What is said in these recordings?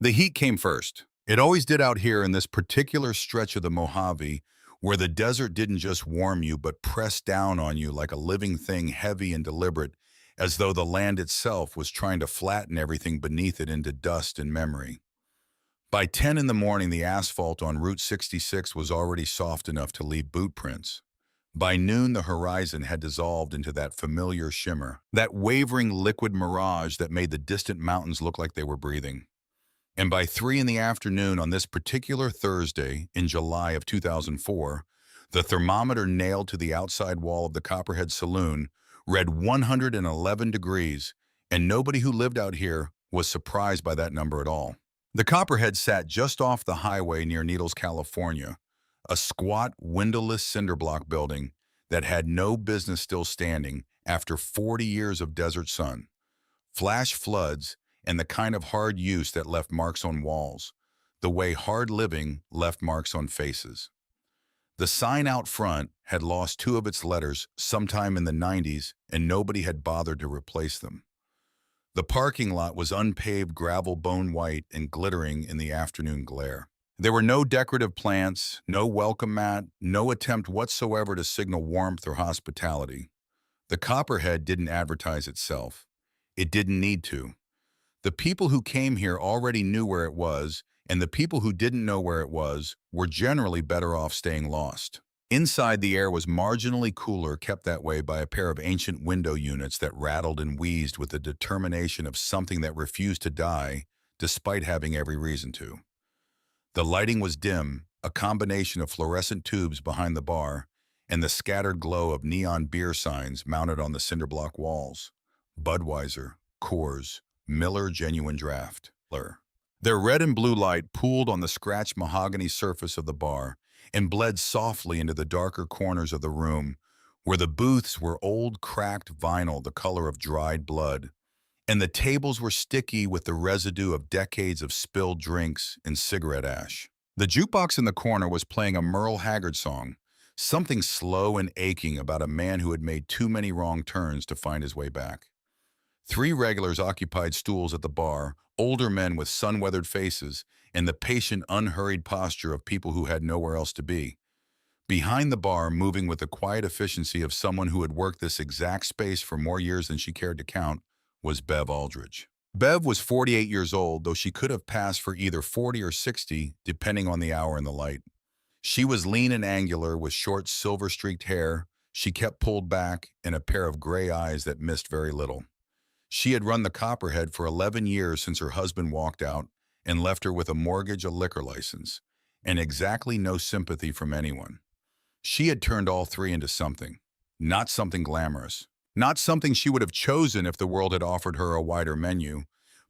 The heat came first. It always did out here in this particular stretch of the Mojave, where the desert didn't just warm you, but press down on you like a living thing, heavy and deliberate, as though the land itself was trying to flatten everything beneath it into dust and memory. By 10 in the morning, the asphalt on Route 66 was already soft enough to leave boot prints. By noon, the horizon had dissolved into that familiar shimmer, that wavering liquid mirage that made the distant mountains look like they were breathing. And by 3 in the afternoon on this particular Thursday in July of 2004, the thermometer nailed to the outside wall of the Copperhead Saloon read 111 degrees, and nobody who lived out here was surprised by that number at all. The Copperhead sat just off the highway near Needles, California, a squat, windowless cinder block building that had no business still standing after 40 years of desert sun, flash floods, and the kind of hard use that left marks on walls, the way hard living left marks on faces. The sign out front had lost two of its letters sometime in the 90s, and nobody had bothered to replace them. The parking lot was unpaved gravel, bone white and glittering in the afternoon glare. There were no decorative plants, no welcome mat, no attempt whatsoever to signal warmth or hospitality. The Copperhead didn't advertise itself. It didn't need to. The people who came here already knew where it was, and the people who didn't know where it was were generally better off staying lost. Inside, the air was marginally cooler, kept that way by a pair of ancient window units that rattled and wheezed with the determination of something that refused to die, despite having every reason to. The lighting was dim, a combination of fluorescent tubes behind the bar and the scattered glow of neon beer signs mounted on the cinder block walls. Budweiser, Coors, Miller Genuine Draft. Their red and blue light pooled on the scratched mahogany surface of the bar and bled softly into the darker corners of the room, where the booths were old cracked vinyl the color of dried blood, and the tables were sticky with the residue of decades of spilled drinks and cigarette ash. The jukebox in the corner was playing a Merle Haggard song, something slow and aching about a man who had made too many wrong turns to find his way back. Three regulars occupied stools at the bar, older men with sun-weathered faces and the patient, unhurried posture of people who had nowhere else to be. Behind the bar, moving with the quiet efficiency of someone who had worked this exact space for more years than she cared to count, was Bev Aldridge. Bev was 48 years old, though she could have passed for either 40 or 60, depending on the hour and the light. She was lean and angular, with short, silver-streaked hair she kept pulled back and a pair of gray eyes that missed very little. She had run the Copperhead for 11 years since her husband walked out and left her with a mortgage, a liquor license, and exactly no sympathy from anyone. She had turned all three into something, not something glamorous, not something she would have chosen if the world had offered her a wider menu,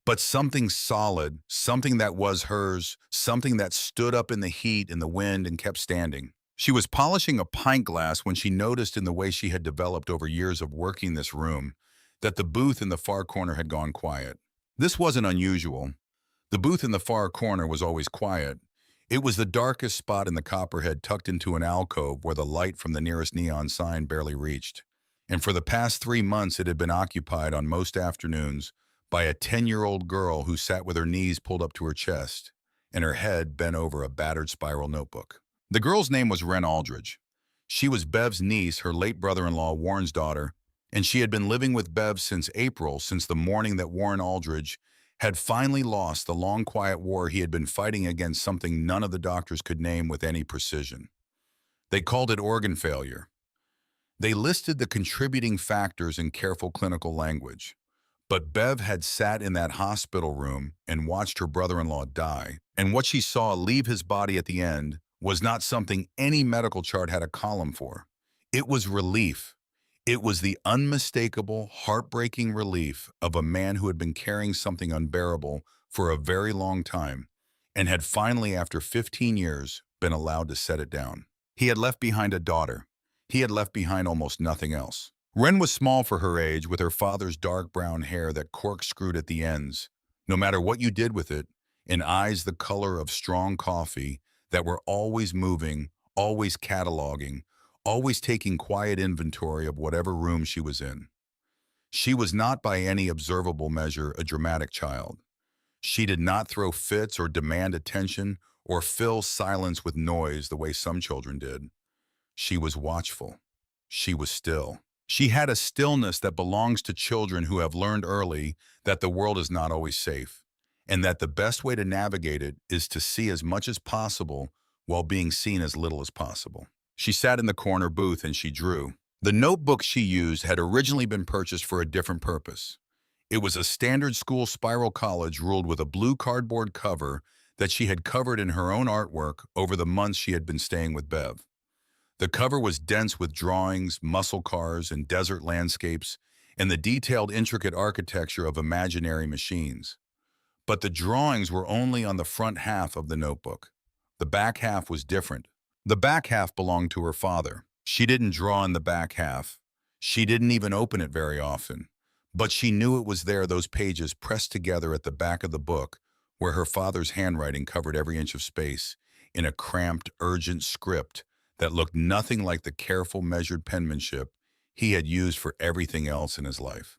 but something solid, something that was hers, something that stood up in the heat and the wind and kept standing. She was polishing a pint glass when she noticed, in the way she had developed over years of working this room, that the booth in the far corner had gone quiet. This wasn't unusual. The booth in the far corner was always quiet. It was the darkest spot in the Copperhead, tucked into an alcove where the light from the nearest neon sign barely reached. And for the past 3 months, it had been occupied on most afternoons by a 10-year-old girl who sat with her knees pulled up to her chest and her head bent over a battered spiral notebook. The girl's name was Wren Aldridge. She was Bev's niece, her late brother-in-law Warren's daughter, and she had been living with Bev since April, since the morning that Warren Aldridge had finally lost the long, quiet war he had been fighting against something none of the doctors could name with any precision. They called it organ failure. They listed the contributing factors in careful clinical language. But Bev had sat in that hospital room and watched her brother-in-law die, and what she saw leave his body at the end was not something any medical chart had a column for. It was relief. It was the unmistakable, heartbreaking relief of a man who had been carrying something unbearable for a very long time and had finally, after 15 years, been allowed to set it down. He had left behind a daughter. He had left behind almost nothing else. Wren was small for her age, with her father's dark brown hair that corkscrewed at the ends, no matter what you did with it, and eyes the color of strong coffee that were always moving, always cataloging, always taking quiet inventory of whatever room she was in. She was not by any observable measure a dramatic child. She did not throw fits or demand attention or fill silence with noise the way some children did. She was watchful. She was still. She had a stillness that belongs to children who have learned early that the world is not always safe, and that the best way to navigate it is to see as much as possible while being seen as little as possible. She sat in the corner booth and she drew. The notebook she used had originally been purchased for a different purpose. It was a standard school spiral college ruled with a blue cardboard cover that she had covered in her own artwork over the months she had been staying with Bev. The cover was dense with drawings, muscle cars, and desert landscapes, and the detailed, intricate architecture of imaginary machines. But the drawings were only on the front half of the notebook. The back half was different. The back half belonged to her father. She didn't draw in the back half. She didn't even open it very often. But she knew it was there, those pages pressed together at the back of the book, where her father's handwriting covered every inch of space, in a cramped, urgent script that looked nothing like the careful, measured penmanship he had used for everything else in his life.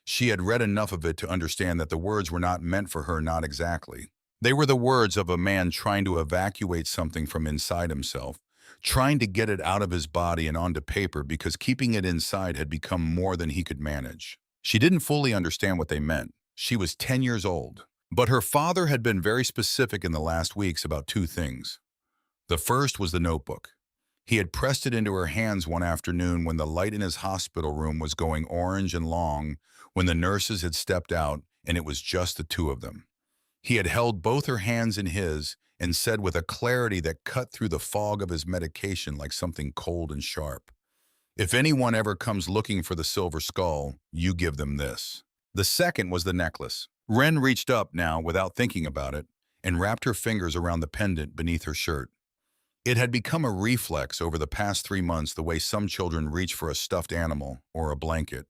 She had read enough of it to understand that the words were not meant for her, not exactly. They were the words of a man trying to evacuate something from inside himself, trying to get it out of his body and onto paper because keeping it inside had become more than he could manage. She didn't fully understand what they meant. She was 10 years old. But her father had been very specific in the last weeks about two things. The first was the notebook. He had pressed it into her hands one afternoon when the light in his hospital room was going orange and long, when the nurses had stepped out and it was just the two of them. He had held both her hands in his and said with a clarity that cut through the fog of his medication like something cold and sharp, "If anyone ever comes looking for the silver skull, you give them this." The second was the necklace. Wren reached up now without thinking about it and wrapped her fingers around the pendant beneath her shirt. It had become a reflex over the past 3 months, the way some children reach for a stuffed animal or a blanket.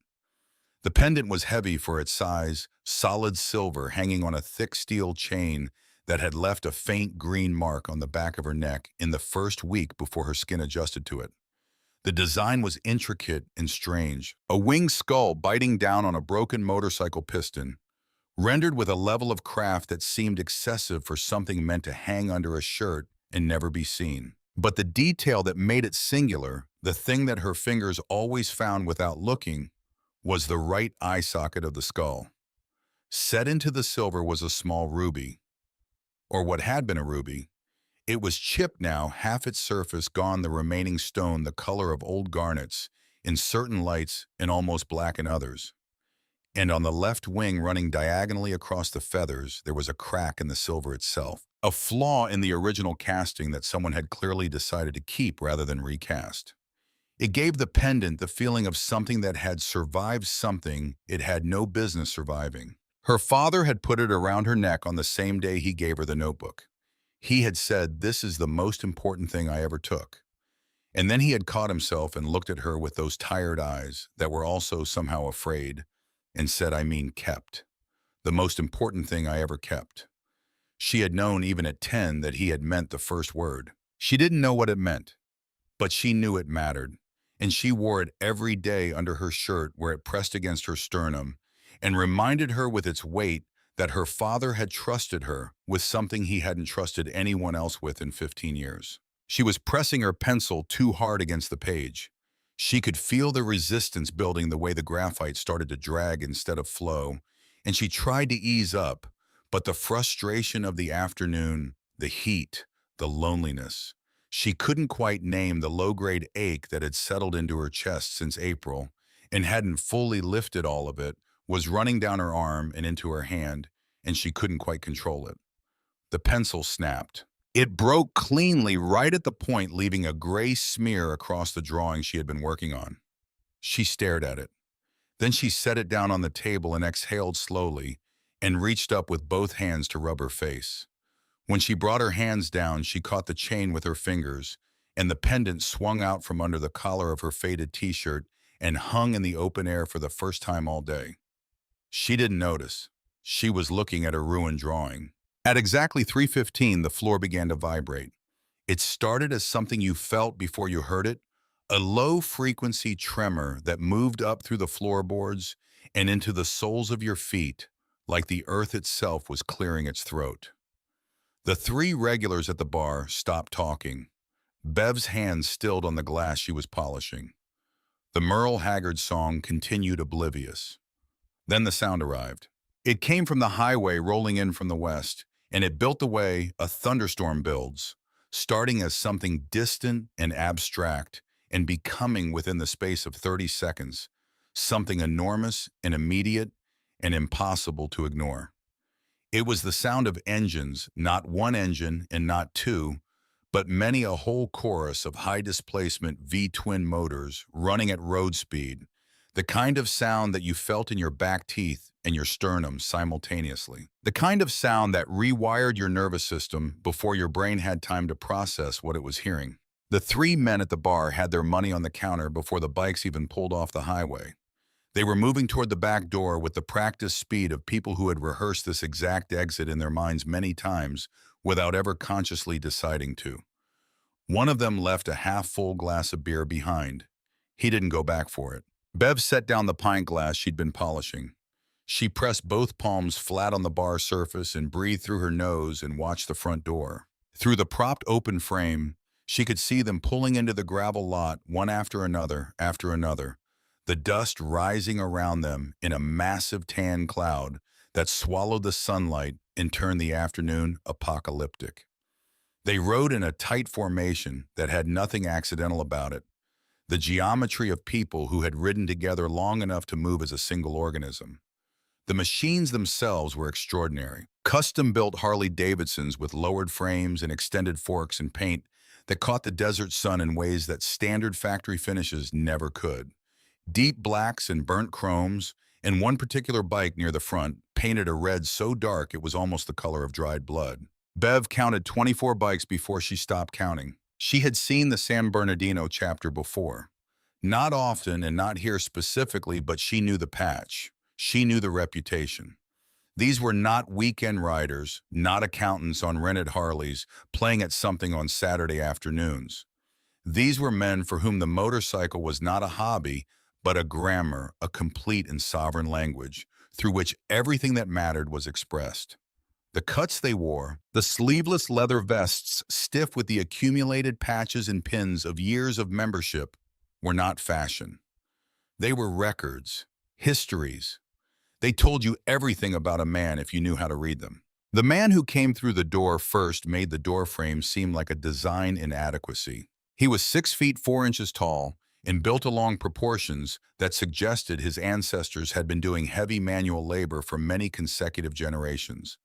The pendant was heavy for its size, solid silver hanging on a thick steel chain that had left a faint green mark on the back of her neck in the first week before her skin adjusted to it. The design was intricate and strange, a winged skull biting down on a broken motorcycle piston, rendered with a level of craft that seemed excessive for something meant to hang under a shirt and never be seen. But the detail that made it singular, the thing that her fingers always found without looking, was the right eye socket of the skull. Set into the silver was a small ruby, or what had been a ruby. It was chipped now, half its surface gone, the remaining stone the color of old garnets, in certain lights and almost black in others. And on the left wing, running diagonally across the feathers, there was a crack in the silver itself, a flaw in the original casting that someone had clearly decided to keep rather than recast. It gave the pendant the feeling of something that had survived something it had no business surviving. Her father had put it around her neck on the same day he gave her the notebook. He had said, "This is the most important thing I ever took." And then he had caught himself and looked at her with those tired eyes that were also somehow afraid, and said, "I mean kept. The most important thing I ever kept." She had known even at 10 that he had meant the first word. She didn't know what it meant, but she knew it mattered, and she wore it every day under her shirt where it pressed against her sternum and reminded her with its weight that her father had trusted her with something he hadn't trusted anyone else with in 15 years. She was pressing her pencil too hard against the page. She could feel the resistance building the way the graphite started to drag instead of flow, and she tried to ease up, but the frustration of the afternoon, the heat, the loneliness, she couldn't quite name the low-grade ache that had settled into her chest since April and hadn't fully lifted all of it, was running down her arm and into her hand, and she couldn't quite control it. The pencil snapped. It broke cleanly right at the point, leaving a gray smear across the drawing she had been working on. She stared at it. Then she set it down on the table and exhaled slowly and reached up with both hands to rub her face. When she brought her hands down, she caught the chain with her fingers, and the pendant swung out from under the collar of her faded t-shirt and hung in the open air for the first time all day. She didn't notice. She was looking at her ruined drawing. At exactly 3:15, the floor began to vibrate. It started as something you felt before you heard it, a low-frequency tremor that moved up through the floorboards and into the soles of your feet, like the earth itself was clearing its throat. The three regulars at the bar stopped talking. Bev's hands stilled on the glass she was polishing. The Merle Haggard song continued oblivious. Then the sound arrived. It came from the highway rolling in from the west, and it built the way a thunderstorm builds, starting as something distant and abstract and becoming within the space of 30 seconds, something enormous and immediate and impossible to ignore. It was the sound of engines, not one engine and not two, but many a whole chorus of high-displacement V-twin motors running at road speed, the kind of sound that you felt in your back teeth and your sternum simultaneously. The kind of sound that rewired your nervous system before your brain had time to process what it was hearing. The three men at the bar had their money on the counter before the bikes even pulled off the highway. They were moving toward the back door with the practiced speed of people who had rehearsed this exact exit in their minds many times without ever consciously deciding to. One of them left a half-full glass of beer behind. He didn't go back for it. Bev set down the pint glass she'd been polishing. She pressed both palms flat on the bar surface and breathed through her nose and watched the front door. Through the propped open frame, she could see them pulling into the gravel lot one after another, the dust rising around them in a massive tan cloud that swallowed the sunlight and turned the afternoon apocalyptic. They rode in a tight formation that had nothing accidental about it, the geometry of people who had ridden together long enough to move as a single organism. The machines themselves were extraordinary. Custom-built Harley Davidsons with lowered frames and extended forks and paint that caught the desert sun in ways that standard factory finishes never could. Deep blacks and burnt chromes, and one particular bike near the front painted a red so dark it was almost the color of dried blood. Bev counted 24 bikes before she stopped counting. She had seen the San Bernardino chapter before. Not often and not here specifically, but she knew the patch. She knew the reputation. These were not weekend riders, not accountants on rented Harleys playing at something on Saturday afternoons. These were men for whom the motorcycle was not a hobby, but a grammar, a complete and sovereign language, through which everything that mattered was expressed. The cuts they wore, the sleeveless leather vests stiff with the accumulated patches and pins of years of membership, were not fashion. They were records, histories. They told you everything about a man if you knew how to read them. The man who came through the door first made the doorframe seem like a design inadequacy. He was 6 feet 4 inches tall and built along proportions that suggested his ancestors had been doing heavy manual labor for many consecutive generations.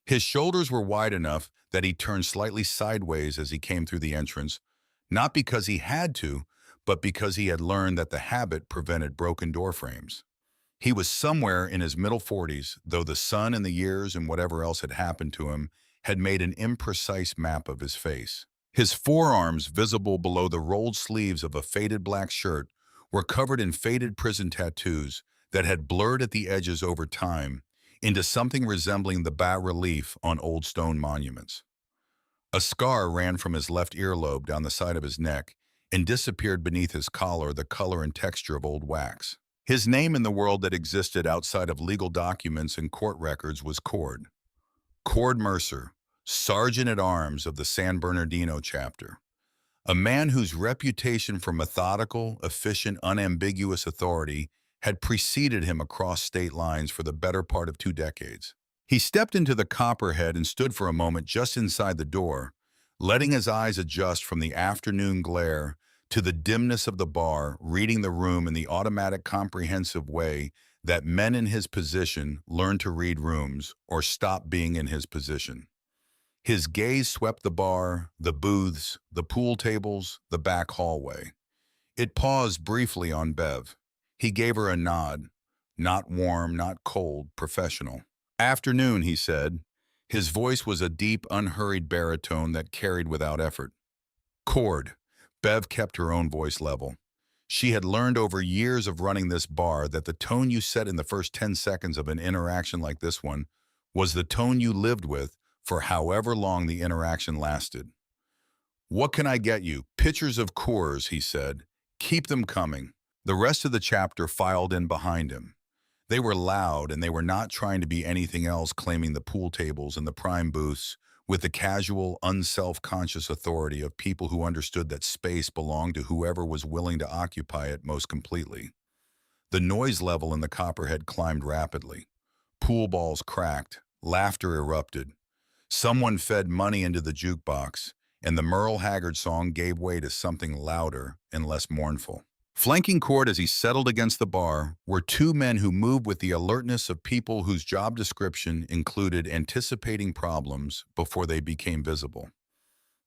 His shoulders were wide enough that he turned slightly sideways as he came through the entrance, not because he had to, but because he had learned that the habit prevented broken door frames. He was somewhere in his middle 40s, though the sun and the years and whatever else had happened to him had made an imprecise map of his face. His forearms, visible below the rolled sleeves of a faded black shirt, were covered in faded prison tattoos that had blurred at the edges over time into something resembling the bas-relief on old stone monuments. A scar ran from his left earlobe down the side of his neck and disappeared beneath his collar, the color and texture of old wax. His name in the world that existed outside of legal documents and court records was Cord. Cord Mercer, Sergeant-at-Arms of the San Bernardino chapter. A man whose reputation for methodical, efficient, unambiguous authority had preceded him across state lines for the better part of 2 decades. He stepped into the Copperhead and stood for a moment just inside the door, letting his eyes adjust from the afternoon glare to the dimness of the bar, reading the room in the automatic comprehensive way that men in his position learn to read rooms or stop being in his position. His gaze swept the bar, the booths, the pool tables, the back hallway. It paused briefly on Bev. He gave her a nod. Not warm, not cold, professional. "Afternoon," he said. His voice was a deep, unhurried baritone that carried without effort. "Cord." Bev kept her own voice level. She had learned over years of running this bar that the tone you set in the first 10 seconds of an interaction like this one was the tone you lived with for however long the interaction lasted. "What can I get you?" "Pitchers of Coors," he said. "Keep them coming." The rest of the chapter filed in behind him. They were loud, and they were not trying to be anything else, claiming the pool tables and the prime booths with the casual, unself-conscious authority of people who understood that space belonged to whoever was willing to occupy it most completely. The noise level in the Copperhead climbed rapidly. Pool balls cracked, laughter erupted. Someone fed money into the jukebox, and the Merle Haggard song gave way to something louder and less mournful. Flanking Cord as he settled against the bar were two men who moved with the alertness of people whose job description included anticipating problems before they became visible.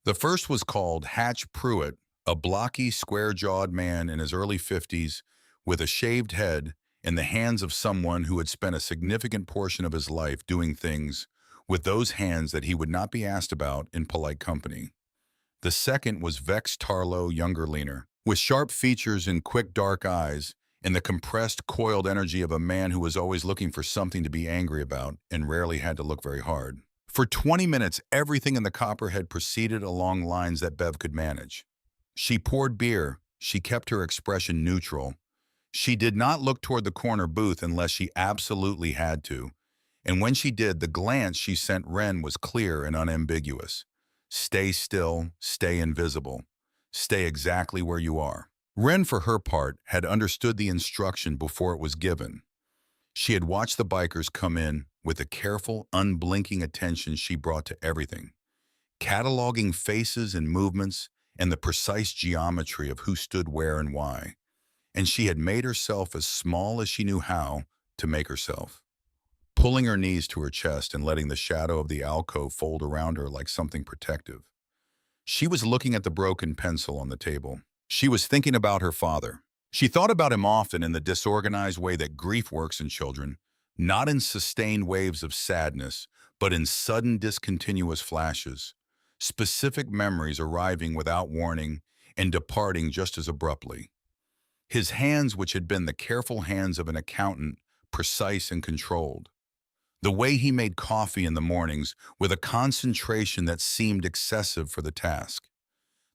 The first was called Hatch Pruitt, a blocky, square-jawed man in his early 50s with a shaved head and the hands of someone who had spent a significant portion of his life doing things with those hands that he would not be asked about in polite company. The second was Vex Tarlow, younger leaner, with sharp features and quick dark eyes, and the compressed, coiled energy of a man who was always looking for something to be angry about and rarely had to look very hard. For 20 minutes, everything in the Copperhead proceeded along lines that Bev could manage. She poured beer. She kept her expression neutral. She did not look toward the corner booth unless she absolutely had to. And when she did, the glance she sent Wren was clear and unambiguous. Stay still, stay invisible. Stay exactly where you are. Wren, for her part, had understood the instruction before it was given. She had watched the bikers come in with the careful, unblinking attention she brought to everything, cataloging faces and movements and the precise geometry of who stood where and why. And she had made herself as small as she knew how to make herself, pulling her knees to her chest and letting the shadow of the alcove fold around her like something protective. She was looking at the broken pencil on the table. She was thinking about her father. She thought about him often in the disorganized way that grief works in children, not in sustained waves of sadness, but in sudden discontinuous flashes, specific memories arriving without warning and departing just as abruptly. His hands, which had been the careful hands of an accountant, precise and controlled. The way he made coffee in the mornings with a concentration that seemed excessive for the task.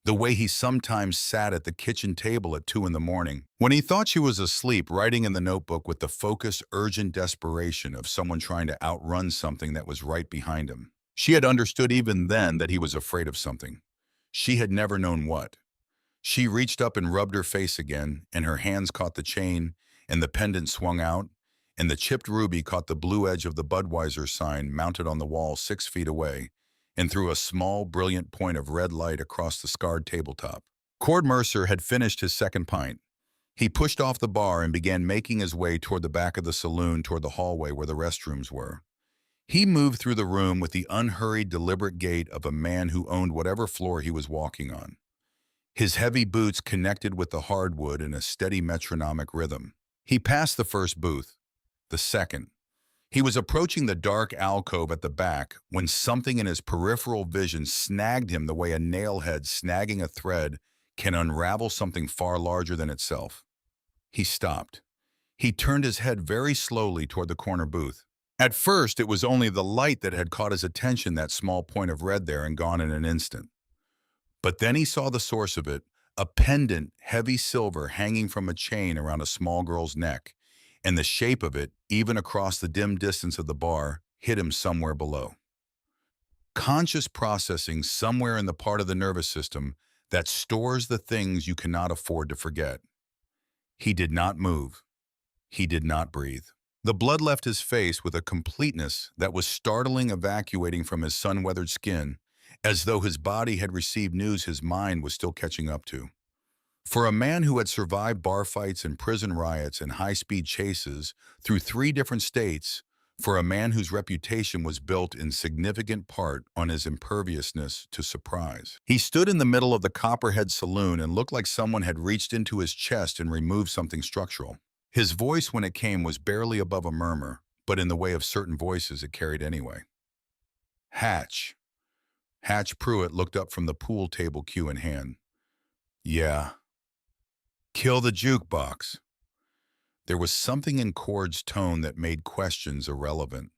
The way he sometimes sat at the kitchen table at 2 in the morning, when he thought she was asleep, writing in the notebook with the focused, urgent desperation of someone trying to outrun something that was right behind him. She had understood even then that he was afraid of something. She had never known what. She reached up and rubbed her face again, and her hands caught the chain, and the pendant swung out, and the chipped ruby caught the blue edge of the Budweiser sign mounted on the wall 6 feet away, and threw a small, brilliant point of red light across the scarred tabletop. Cord Mercer had finished his second pint. He pushed off the bar and began making his way toward the back of the saloon, toward the hallway where the restrooms were. He moved through the room with the unhurried, deliberate gait of a man who owned whatever floor he was walking on. His heavy boots connected with the hardwood in a steady metronomic rhythm. He passed the first booth, the second. He was approaching the dark alcove at the back when something in his peripheral vision snagged him the way a nailhead snagging a thread can unravel something far larger than itself. He stopped. He turned his head very slowly toward the corner booth. At first, it was only the light that had caught his attention, that small point of red there, and gone in an instant. But then he saw the source of it, a pendant, heavy silver, hanging from a chain around a small girl's neck, and the shape of it, even across the dim distance of the bar, hit him somewhere below. Conscious processing somewhere in the part of the nervous system that stores the things you cannot afford to forget. He did not move. He did not breathe. The blood left his face with a completeness that was startling, evacuating from his sun-weathered skin, as though his body had received news his mind was still catching up to. For a man who had survived bar fights and prison riots and high-speed chases through 3 different states, for a man whose reputation was built in significant part on his imperviousness to surprise. He stood in the middle of the Copperhead Saloon and looked like someone had reached into his chest and removed something structural. His voice, when it came, was barely above a murmur, but in the way of certain voices it carried anyway. Hatch. Hatch Pruitt looked up from the pool table, cue in hand. Yeah. Kill the jukebox. There was something in Cord's tone that made questions irrelevant.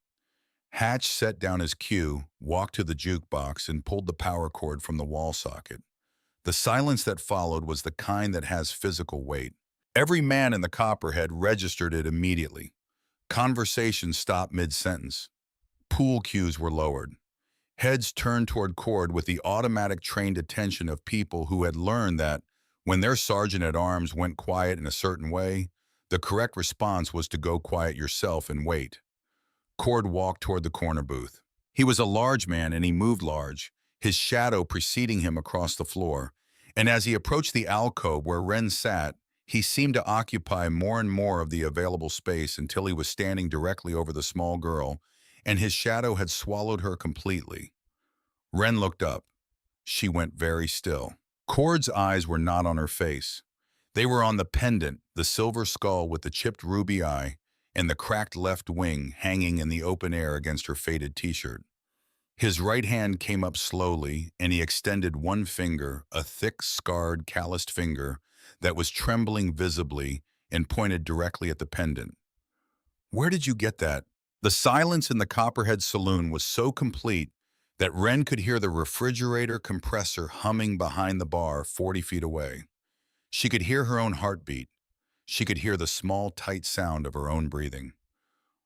Hatch set down his cue, walked to the jukebox, and pulled the power cord from the wall socket. The silence that followed was the kind that has physical weight. Every man in the Copperhead registered it immediately. Conversations stopped mid-sentence. Pool cues were lowered. Heads turned toward Cord with the automatic trained attention of people who had learned that when their sergeant-at-arms went quiet in a certain way, the correct response was to go quiet yourself and wait. Cord walked toward the corner booth. He was a large man and he moved large, his shadow preceding him across the floor. And as he approached the alcove where Wren sat, he seemed to occupy more and more of the available space until he was standing directly over the small girl, and his shadow had swallowed her completely. Wren looked up. She went very still. Cord's eyes were not on her face. They were on the pendant, the silver skull with the chipped ruby eye, and the cracked left wing hanging in the open air against her faded t-shirt. His right hand came up slowly, and he extended one finger, a thick, scarred, calloused finger, that was trembling visibly and pointed directly at the pendant. "Where did you get that?" The silence in the Copperhead Saloon was so complete that Wren could hear the refrigerator compressor humming behind the bar 40 feet away. She could hear her own heartbeat. She could hear the small, tight sound of her own breathing.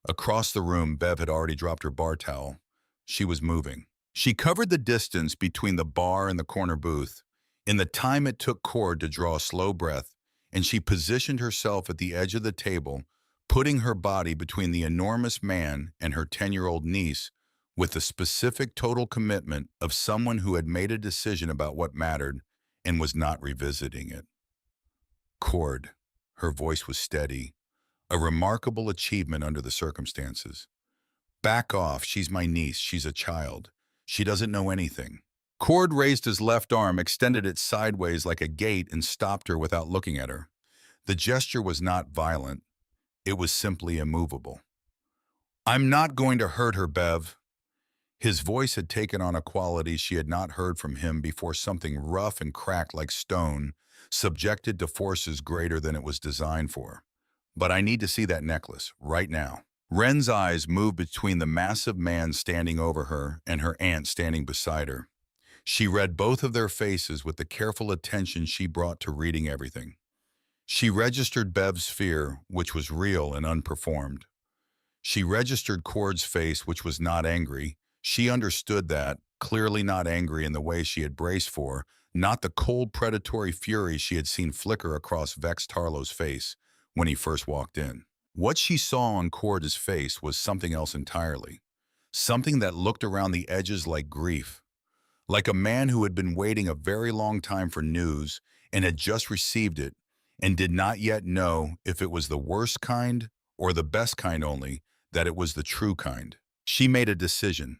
Across the room, Bev had already dropped her bar towel. She was moving. She covered the distance between the bar and the corner booth in the time it took Cord to draw a slow breath, and she positioned herself at the edge of the table, putting her body between the enormous man and her 10-year-old niece with the specific total commitment of someone who had made a decision about what mattered and was not revisiting it. "Cord," her voice was steady, a remarkable achievement under the circumstances. "Back off, she's my niece, she's a child. She doesn't know anything." Cord raised his left arm, extended it sideways like a gate, and stopped her without looking at her. The gesture was not violent. It was simply immovable. "I'm not going to hurt her, Bev." His voice had taken on a quality she had not heard from him before, something rough and cracked like stone, subjected to forces greater than it was designed for. "But I need to see that necklace, right now." Wren's eyes moved between the massive man standing over her and her aunt standing beside her. She read both of their faces with the careful attention she brought to reading everything. She registered Bev's fear, which was real and unperformed. She registered Cord's face, which was not angry. She understood that, clearly not angry in the way she had braced for, not the cold predatory fury she had seen flicker across vexed Harlow's face when he first walked in. What she saw on Cord's face was something else entirely. Something that looked around the edges like grief. Like a man who had been waiting a very long time for news and had just received it and did not yet know if it was the worst kind or the best kind only, that it was the true kind. She made a decision.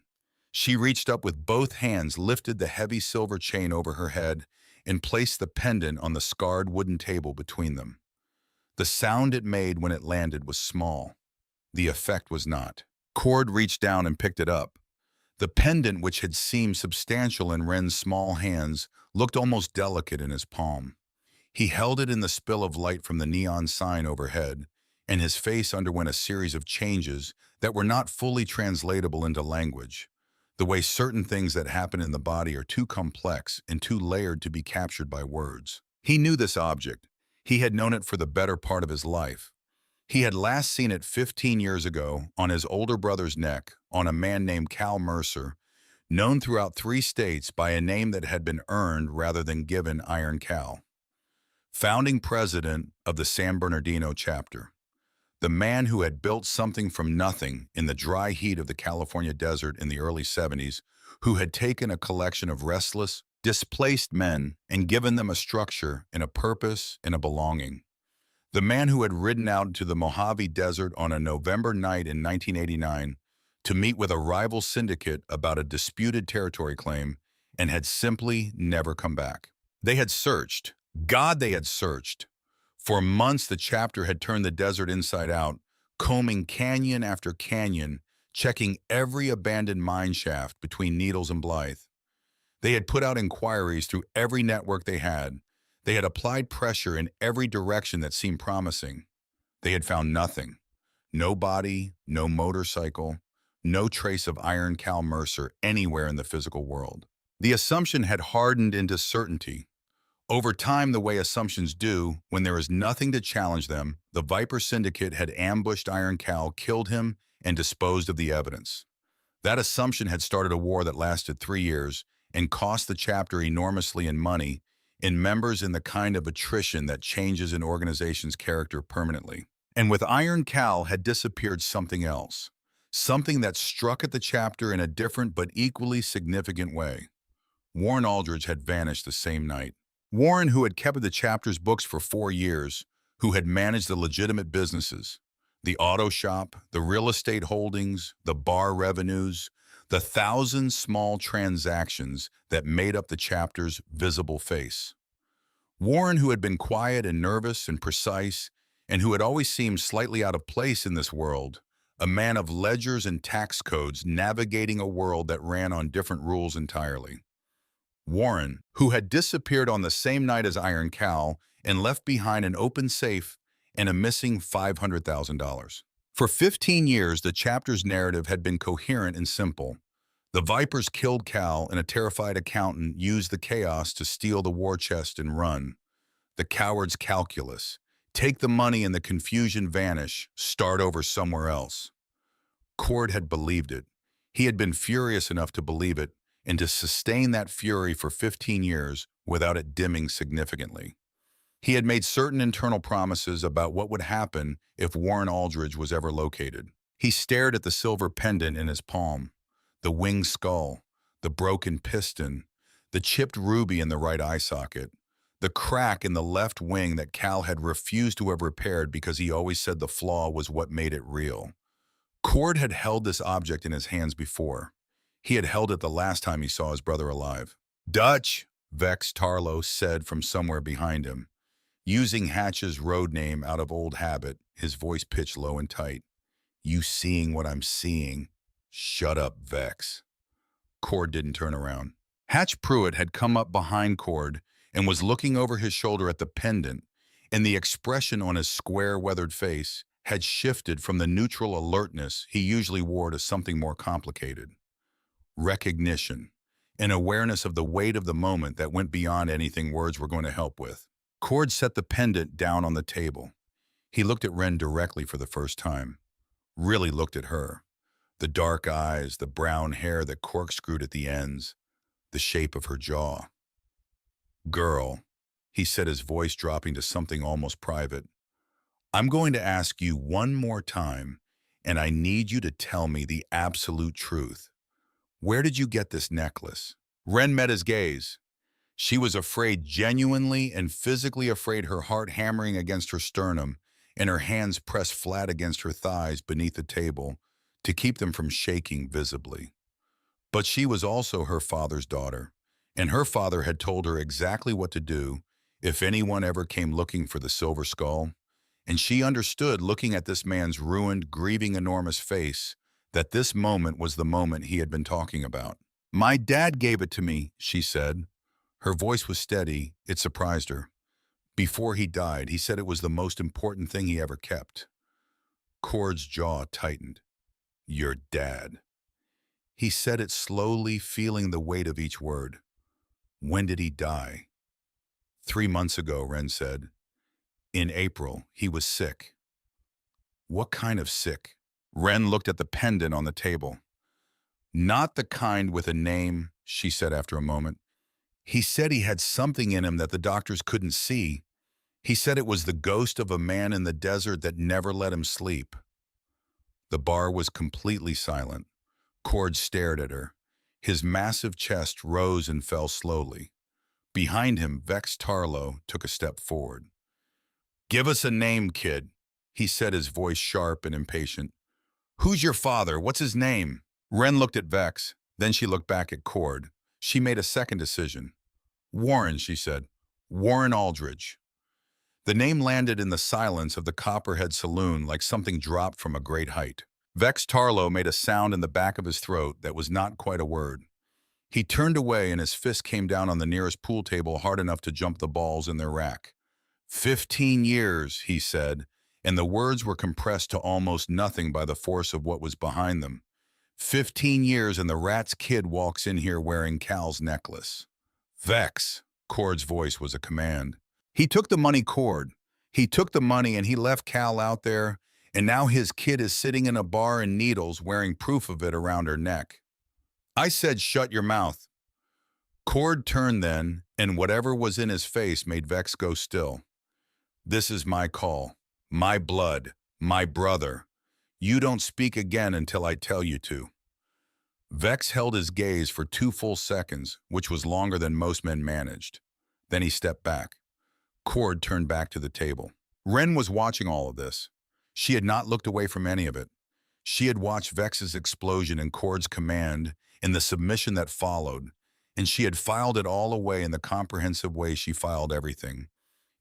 She reached up with both hands, lifted the heavy silver chain over her head, and placed the pendant on the scarred wooden table between them. The sound it made when it landed was small. The effect was not. Cord reached down and picked it up. The pendant, which had seemed substantial in Wren's small hands, looked almost delicate in his palm. He held it in the spill of light from the neon sign overhead, and his face underwent a series of changes that were not fully translatable into language. The way certain things that happen in the body are too complex and too layered to be captured by words. He knew this object. He had known it for the better part of his life. He had last seen it 15 years ago on his older brother's neck on a man named Cal Mercer, known throughout 3 states by a name that had been earned rather than given, Iron Cal. Founding president of the San Bernardino chapter. The man who had built something from nothing in the dry heat of the California desert in the early 70s, who had taken a collection of restless, displaced men and given them a structure and a purpose and a belonging. The man who had ridden out into the Mojave Desert on a November night in 1989 to meet with a rival syndicate about a disputed territory claim and had simply never come back. They had searched. God, they had searched. For months, the chapter had turned the desert inside out, combing canyon after canyon, checking every abandoned mine shaft between Needles and Blythe. They had put out inquiries through every network they had. They had applied pressure in every direction that seemed promising. They had found nothing. No body, no motorcycle, no trace of Iron Cal Mercer anywhere in the physical world. The assumption had hardened into certainty. Over time, the way assumptions do, when there is nothing to challenge them, the Viper Syndicate had ambushed Iron Cal, killed him, and disposed of the evidence. That assumption had started a war that lasted 3 years and cost the chapter enormously in money, in members, and the kind of attrition that changes an organization's character permanently. And with Iron Cal had disappeared something else, something that struck at the chapter in a different but equally significant way. Warren Aldridge had vanished the same night. Warren, who had kept the chapter's books for 4 years, who had managed the legitimate businesses, the auto shop, the real estate holdings, the bar revenues, the 1,000 small transactions that made up the chapter's visible face. Warren, who had been quiet and nervous and precise, and who had always seemed slightly out of place in this world, a man of ledgers and tax codes navigating a world that ran on different rules entirely. Warren, who had disappeared on the same night as Iron Cal and left behind an open safe and a missing $500,000. For 15 years, the chapter's narrative had been coherent and simple. The Vipers killed Cal, and a terrified accountant used the chaos to steal the war chest and run. The coward's calculus: take the money and the confusion vanish, start over somewhere else. Cord had believed it. He had been furious enough to believe it, and to sustain that fury for 15 years without it dimming significantly. He had made certain internal promises about what would happen if Warren Aldridge was ever located. He stared at the silver pendant in his palm, the winged skull, the broken piston, the chipped ruby in the right eye socket, the crack in the left wing that Cal had refused to have repaired because he always said the flaw was what made it real. Cord had held this object in his hands before. He had held it the last time he saw his brother alive. "Dutch," Vex Tarlow said from somewhere behind him. Using Hatch's road name out of old habit, his voice pitched low and tight. "You seeing what I'm seeing?" "Shut up, Vex." Cord didn't turn around. Hatch Pruitt had come up behind Cord and was looking over his shoulder at the pendant, and the expression on his square, weathered face had shifted from the neutral alertness he usually wore to something more complicated. Recognition, an awareness of the weight of the moment that went beyond anything words were going to help with. Cord set the pendant down on the table. He looked at Wren directly for the first time. Really looked at her. The dark eyes, the brown hair that corkscrewed at the ends, the shape of her jaw. "Girl," he said, his voice dropping to something almost private, "I'm going to ask you one more time, and I need you to tell me the absolute truth. Where did you get this necklace?" Wren met his gaze. She was afraid, genuinely and physically afraid, her heart hammering against her sternum and her hands pressed flat against her thighs beneath the table to keep them from shaking visibly. But she was also her father's daughter, and her father had told her exactly what to do if anyone ever came looking for the silver skull. And she understood, looking at this man's ruined, grieving, enormous face, that this moment was the moment he had been talking about. "My dad gave it to me," she said. Her voice was steady. It surprised her. "Before he died, he said it was the most important thing he ever kept." Cord's jaw tightened. "Your dad." He said it slowly, feeling the weight of each word. "When did he die?" 3 months ago, Wren said. "In April. He was sick." "What kind of sick?" Wren looked at the pendant on the table. "Not the kind with a name," she said after a moment. "He said he had something in him that the doctors couldn't see. He said it was the ghost of a man in the desert that never let him sleep." The bar was completely silent. Cord stared at her. His massive chest rose and fell slowly. Behind him, Vex Tarlow took a step forward. "Give us a name, kid," he said, his voice sharp and impatient. "Who's your father? What's his name?" Wren looked at Vex. Then she looked back at Cord. She made a second decision. "Warren," she said. "Warren Aldridge." The name landed in the silence of the Copperhead Saloon like something dropped from a great height. Vex Tarlow made a sound in the back of his throat that was not quite a word. He turned away and his fist came down on the nearest pool table hard enough to jump the balls in their rack. 15 years, he said, and the words were compressed to almost nothing by the force of what was behind them. 15 years and the rat's kid walks in here wearing Cal's necklace. "Vex," Cord's voice was a command. He took the money, Cord. He took the money and he left Cal out there, and now his kid is sitting in a bar in Needles wearing proof of it around her neck. I said, shut your mouth. Cord turned then, and whatever was in his face made Vex go still. This is my call, my blood, my brother. You don't speak again until I tell you to. Vex held his gaze for 2 full seconds, which was longer than most men managed. Then he stepped back. Cord turned back to the table. Ren was watching all of this. She had not looked away from any of it. She had watched Vex's explosion and Cord's command and the submission that followed, and she had filed it all away in the comprehensive way she filed everything.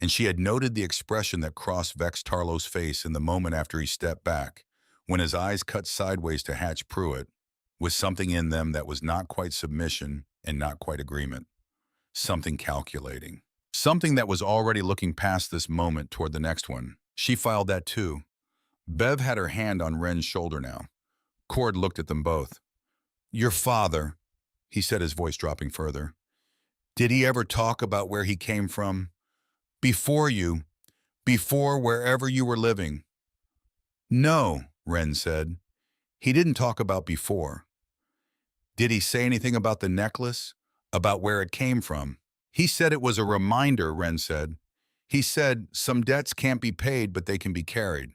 And she had noted the expression that crossed Vex Tarlow's face in the moment after he stepped back, when his eyes cut sideways to Hatch Pruitt, with something in them that was not quite submission and not quite agreement. Something calculating. Something that was already looking past this moment toward the next one. She filed that too. Bev had her hand on Ren's shoulder now. Cord looked at them both. Your father, he said, his voice dropping further. Did he ever talk about where he came from? Before you, before wherever you were living? No, Ren said. He didn't talk about before. Did he say anything about the necklace? About where it came from? He said it was a reminder, Ren said. He said some debts can't be paid, but they can be carried.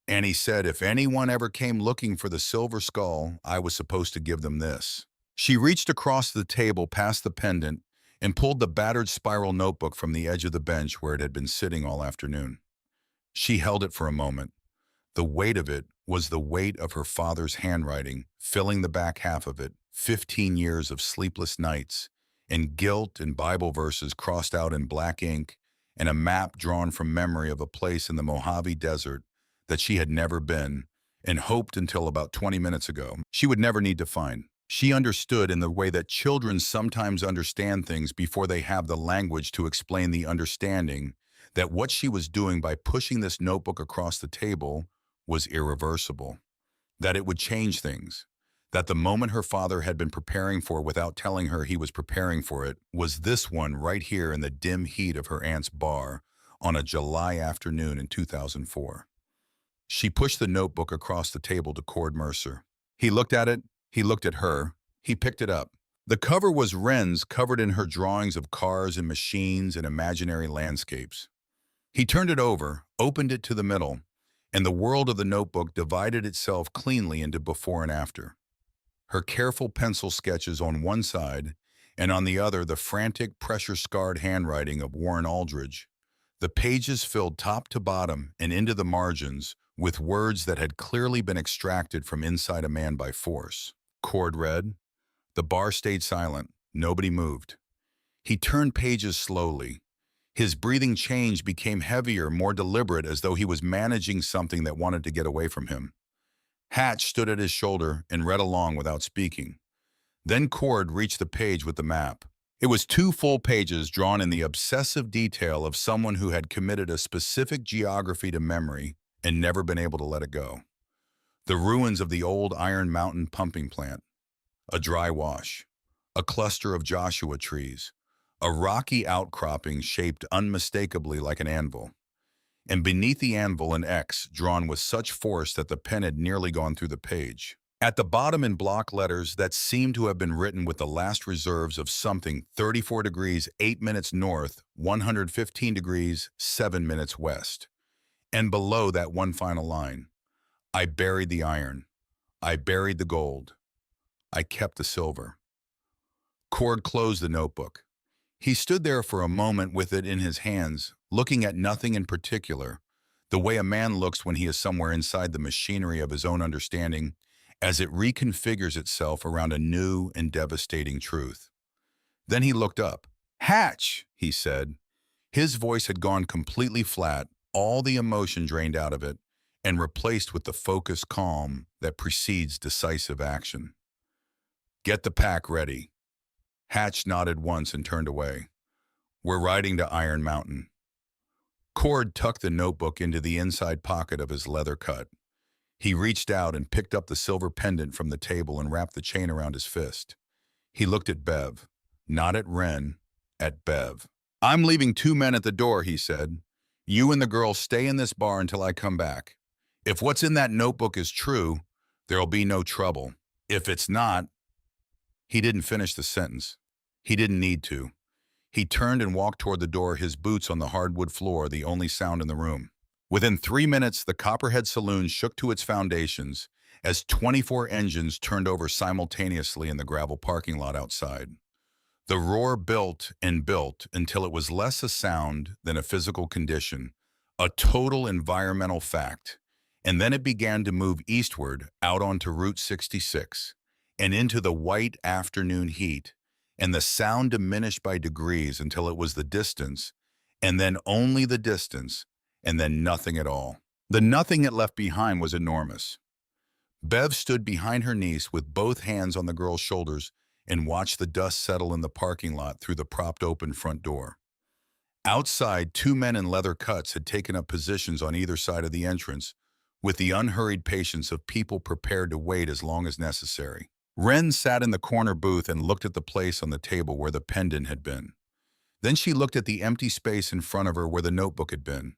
And he said if anyone ever came looking for the silver skull, I was supposed to give them this. She reached across the table past the pendant and pulled the battered spiral notebook from the edge of the bench where it had been sitting all afternoon. She held it for a moment. The weight of it was the weight of her father's handwriting, filling the back half of it, 15 years of sleepless nights, and guilt and Bible verses crossed out in black ink, and a map drawn from memory of a place in the Mojave Desert that she had never been, and hoped until about 20 minutes ago she would never need to find. She understood in the way that children sometimes understand things before they have the language to explain the understanding, that what she was doing by pushing this notebook across the table was irreversible, that it would change things, that the moment her father had been preparing for without telling her he was preparing for it was this one right here in the dim heat of her aunt's bar on a July afternoon in 2004. She pushed the notebook across the table to Cord Mercer. He looked at it, he looked at her, he picked it up. The cover was Ren's, covered in her drawings of cars and machines and imaginary landscapes. He turned it over, opened it to the middle, and the world of the notebook divided itself cleanly into before and after. Her careful pencil sketches on one side, and on the other the frantic, pressure-scarred handwriting of Warren Aldridge. The pages filled top to bottom and into the margins with words that had clearly been extracted from inside a man by force. Cord read. The bar stayed silent. Nobody moved. He turned pages slowly. His breathing changed, became heavier, more deliberate, as though he was managing something that wanted to get away from him. Hatch stood at his shoulder and read along without speaking. Then Cord reached the page with the map. It was 2 full pages drawn in the obsessive detail of someone who had committed a specific geography to memory and never been able to let it go. The ruins of the old Iron Mountain pumping plant, a dry wash, a cluster of Joshua trees, a rocky outcropping shaped unmistakably like an anvil, and beneath the anvil an X drawn with such force that the pen had nearly gone through the page. At the bottom in block letters that seemed to have been written with the last reserves of something 34 degrees 8 minutes north, 115 degrees 7 minutes west. And below that one final line, I buried the iron, I buried the gold, I kept the silver. Cord closed the notebook. He stood there for a moment with it in his hands, looking at nothing in particular, the way a man looks when he is somewhere inside the machinery of his own understanding, as it reconfigures itself around a new and devastating truth. Then he looked up. Hatch, he said. His voice had gone completely flat, all the emotion drained out of it, and replaced with the focused calm that precedes decisive action. Get the pack ready. Hatch nodded once and turned away. We're riding to Iron Mountain. Cord tucked the notebook into the inside pocket of his leather cut. He reached out and picked up the silver pendant from the table and wrapped the chain around his fist. He looked at Bev, not at Ren, at Bev. "I'm leaving 2 men at the door," he said. "You and the girl stay in this bar until I come back. If what's in that notebook is true, there'll be no trouble. If it's not—" He didn't finish the sentence. He didn't need to. He turned and walked toward the door, his boots on the hardwood floor, the only sound in the room. Within 3 minutes, the Copperhead Saloon shook to its foundations as 24 engines turned over simultaneously in the gravel parking lot outside. The roar built and built until it was less a sound than a physical condition, a total environmental fact. And then it began to move eastward out onto Route 66 and into the white afternoon heat, and the sound diminished by degrees until it was the distance, and then only the distance, and then nothing at all. The nothing it left behind was enormous. Bev stood behind her niece with both hands on the girl's shoulders and watched the dust settle in the parking lot through the propped open front door. Outside, 2 men in leather cuts had taken up positions on either side of the entrance, with the unhurried patience of people prepared to wait as long as necessary. Wren sat in the corner booth and looked at the place on the table where the pendant had been. Then she looked at the empty space in front of her where the notebook had been.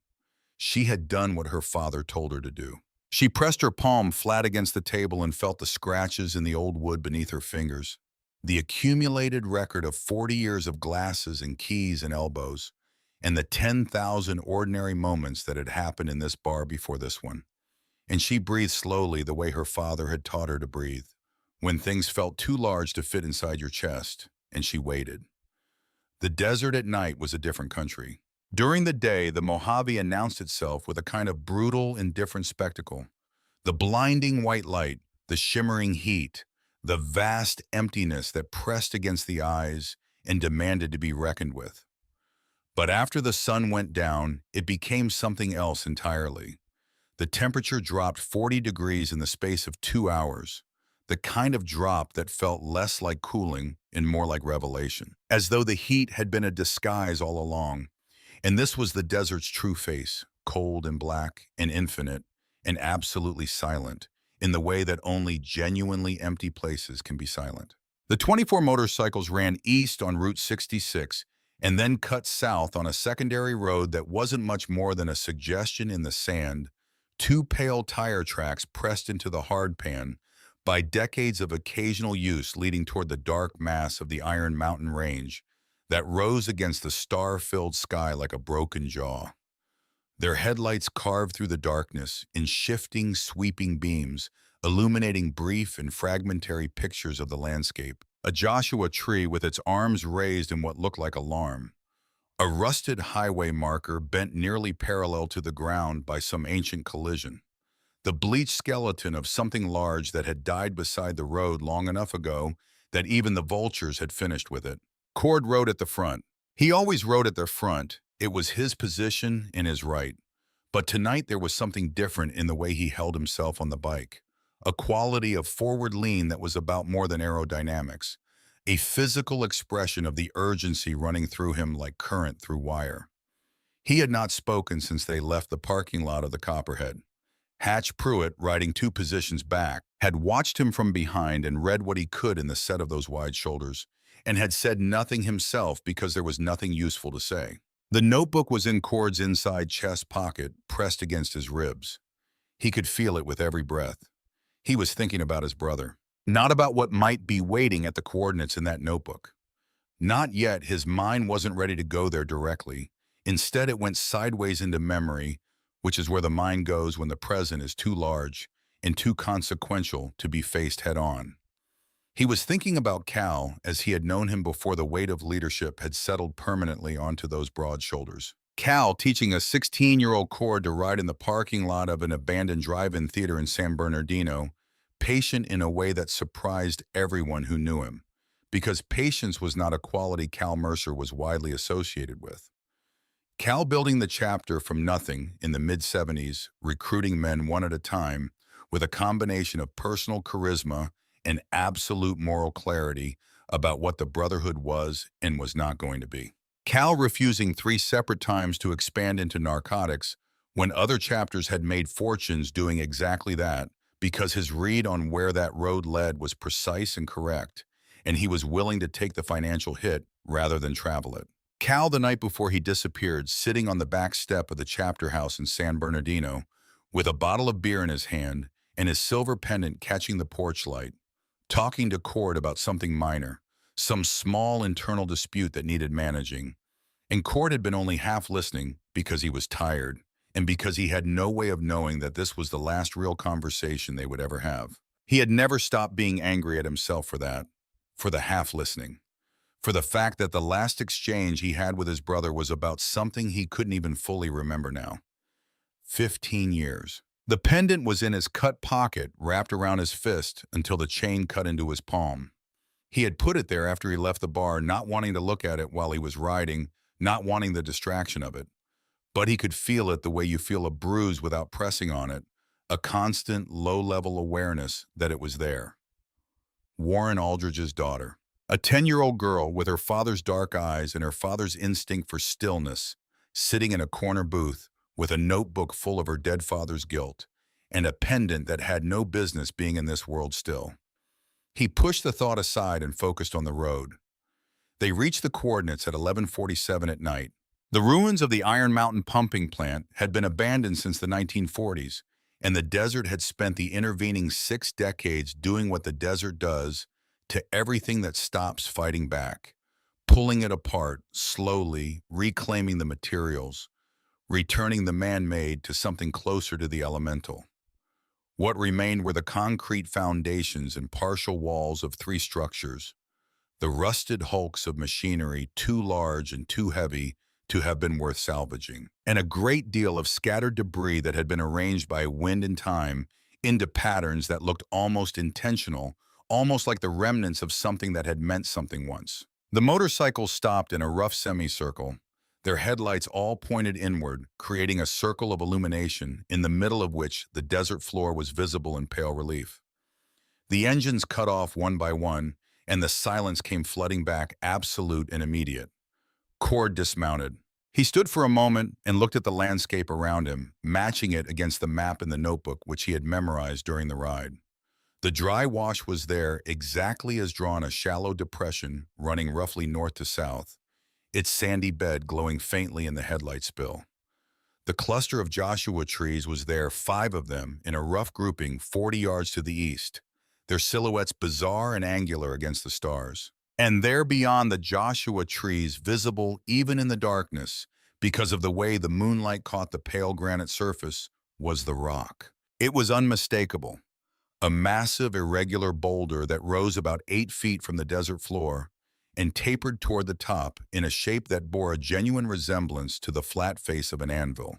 She had done what her father told her to do. She pressed her palm flat against the table and felt the scratches in the old wood beneath her fingers. The accumulated record of 40 years of glasses and keys and elbows, and the 10,000 ordinary moments that had happened in this bar before this one. And she breathed slowly the way her father had taught her to breathe, when things felt too large to fit inside your chest, and she waited. The desert at night was a different country. During the day, the Mojave announced itself with a kind of brutal, indifferent spectacle. The blinding white light, the shimmering heat, the vast emptiness that pressed against the eyes and demanded to be reckoned with. But after the sun went down, it became something else entirely. The temperature dropped 40 degrees in the space of 2 hours, the kind of drop that felt less like cooling and more like revelation, as though the heat had been a disguise all along. And this was the desert's true face, cold and black and infinite and absolutely silent, in the way that only genuinely empty places can be silent. The 24 motorcycles ran east on Route 66 and then cut south on a secondary road that wasn't much more than a suggestion in the sand, 2 pale tire tracks pressed into the hardpan by decades of occasional use leading toward the dark mass of the Iron Mountain Range that rose against the star-filled sky like a broken jaw. Their headlights carved through the darkness in shifting, sweeping beams, illuminating brief and fragmentary pictures of the landscape. A Joshua tree with its arms raised in what looked like alarm. A rusted highway marker bent nearly parallel to the ground by some ancient collision. The bleached skeleton of something large that had died beside the road long enough ago that even the vultures had finished with it. Cord rode at the front. He always rode at the front. It was his position and his right. But tonight there was something different in the way he held himself on the bike. A quality of forward lean that was about more than aerodynamics. A physical expression of the urgency running through him like current through wire. He had not spoken since they left the parking lot of the Copperhead. Hatch Pruitt, riding 2 positions back, had watched him from behind and read what he could in the set of those wide shoulders, and had said nothing himself because there was nothing useful to say. The notebook was in Cord's inside chest pocket, pressed against his ribs. He could feel it with every breath. He was thinking about his brother, not about what might be waiting at the coordinates in that notebook. Not yet, his mind wasn't ready to go there directly. Instead, it went sideways into memory, which is where the mind goes when the present is too large and too consequential to be faced head-on. He was thinking about Cal as he had known him before the weight of leadership had settled permanently onto those broad shoulders. Cal teaching a 16-year-old Cord to ride in the parking lot of an abandoned drive-in theater in San Bernardino, patient in a way that surprised everyone who knew him, because patience was not a quality Cal Mercer was widely associated with. Cal building the chapter from nothing in the mid-70s, recruiting men one at a time, with a combination of personal charisma and absolute moral clarity about what the Brotherhood was and was not going to be. Cal refusing 3 separate times to expand into narcotics when other chapters had made fortunes doing exactly that, because his read on where that road led was precise and correct, and he was willing to take the financial hit rather than travel it. Cal, the night before he disappeared, sitting on the back step of the chapter house in San Bernardino, with a bottle of beer in his hand and his silver pendant catching the porch light, talking to Cord about something minor, some small internal dispute that needed managing. And Cord had been only half listening because he was tired, and because he had no way of knowing that this was the last real conversation they would ever have. He had never stopped being angry at himself for that, for the half listening, for the fact that the last exchange he had with his brother was about something he couldn't even fully remember now. 15 years. The pendant was in his cut pocket, wrapped around his fist until the chain cut into his palm. He had put it there after he left the bar, not wanting to look at it while he was riding, not wanting the distraction of it. But he could feel it the way you feel a bruise without pressing on it, a constant, low-level awareness that it was there. Warren Aldridge's daughter. A 10-year-old girl with her father's dark eyes and her father's instinct for stillness, sitting in a corner booth with a notebook full of her dead father's guilt and a pendant that had no business being in this world still. He pushed the thought aside and focused on the road. They reached the coordinates at 11:47 at night. The ruins of the Iron Mountain pumping plant had been abandoned since the 1940s, and the desert had spent the intervening 6 decades doing what the desert does to everything that stops fighting back, pulling it apart, slowly reclaiming the materials, returning the man-made to something closer to the elemental. What remained were the concrete foundations and partial walls of 3 structures, the rusted hulks of machinery too large and too heavy to have been worth salvaging, and a great deal of scattered debris that had been arranged by wind and time into patterns that looked almost intentional, almost like the remnants of something that had meant something once. The motorcycles stopped in a rough semicircle, their headlights all pointed inward, creating a circle of illumination in the middle of which the desert floor was visible in pale relief. The engines cut off one by one, and the silence came flooding back, absolute and immediate. Cord dismounted. He stood for a moment and looked at the landscape around him, matching it against the map in the notebook which he had memorized during the ride. The dry wash was there exactly as drawn, a shallow depression running roughly north to south, its sandy bed glowing faintly in the headlight spill. The cluster of Joshua trees was there, 5 of them, in a rough grouping 40 yards to the east, their silhouettes bizarre and angular against the stars. And there beyond the Joshua trees, visible even in the darkness, because of the way the moonlight caught the pale granite surface, was the rock. It was unmistakable. A massive, irregular boulder that rose about 8 feet from the desert floor and tapered toward the top in a shape that bore a genuine resemblance to the flat face of an anvil.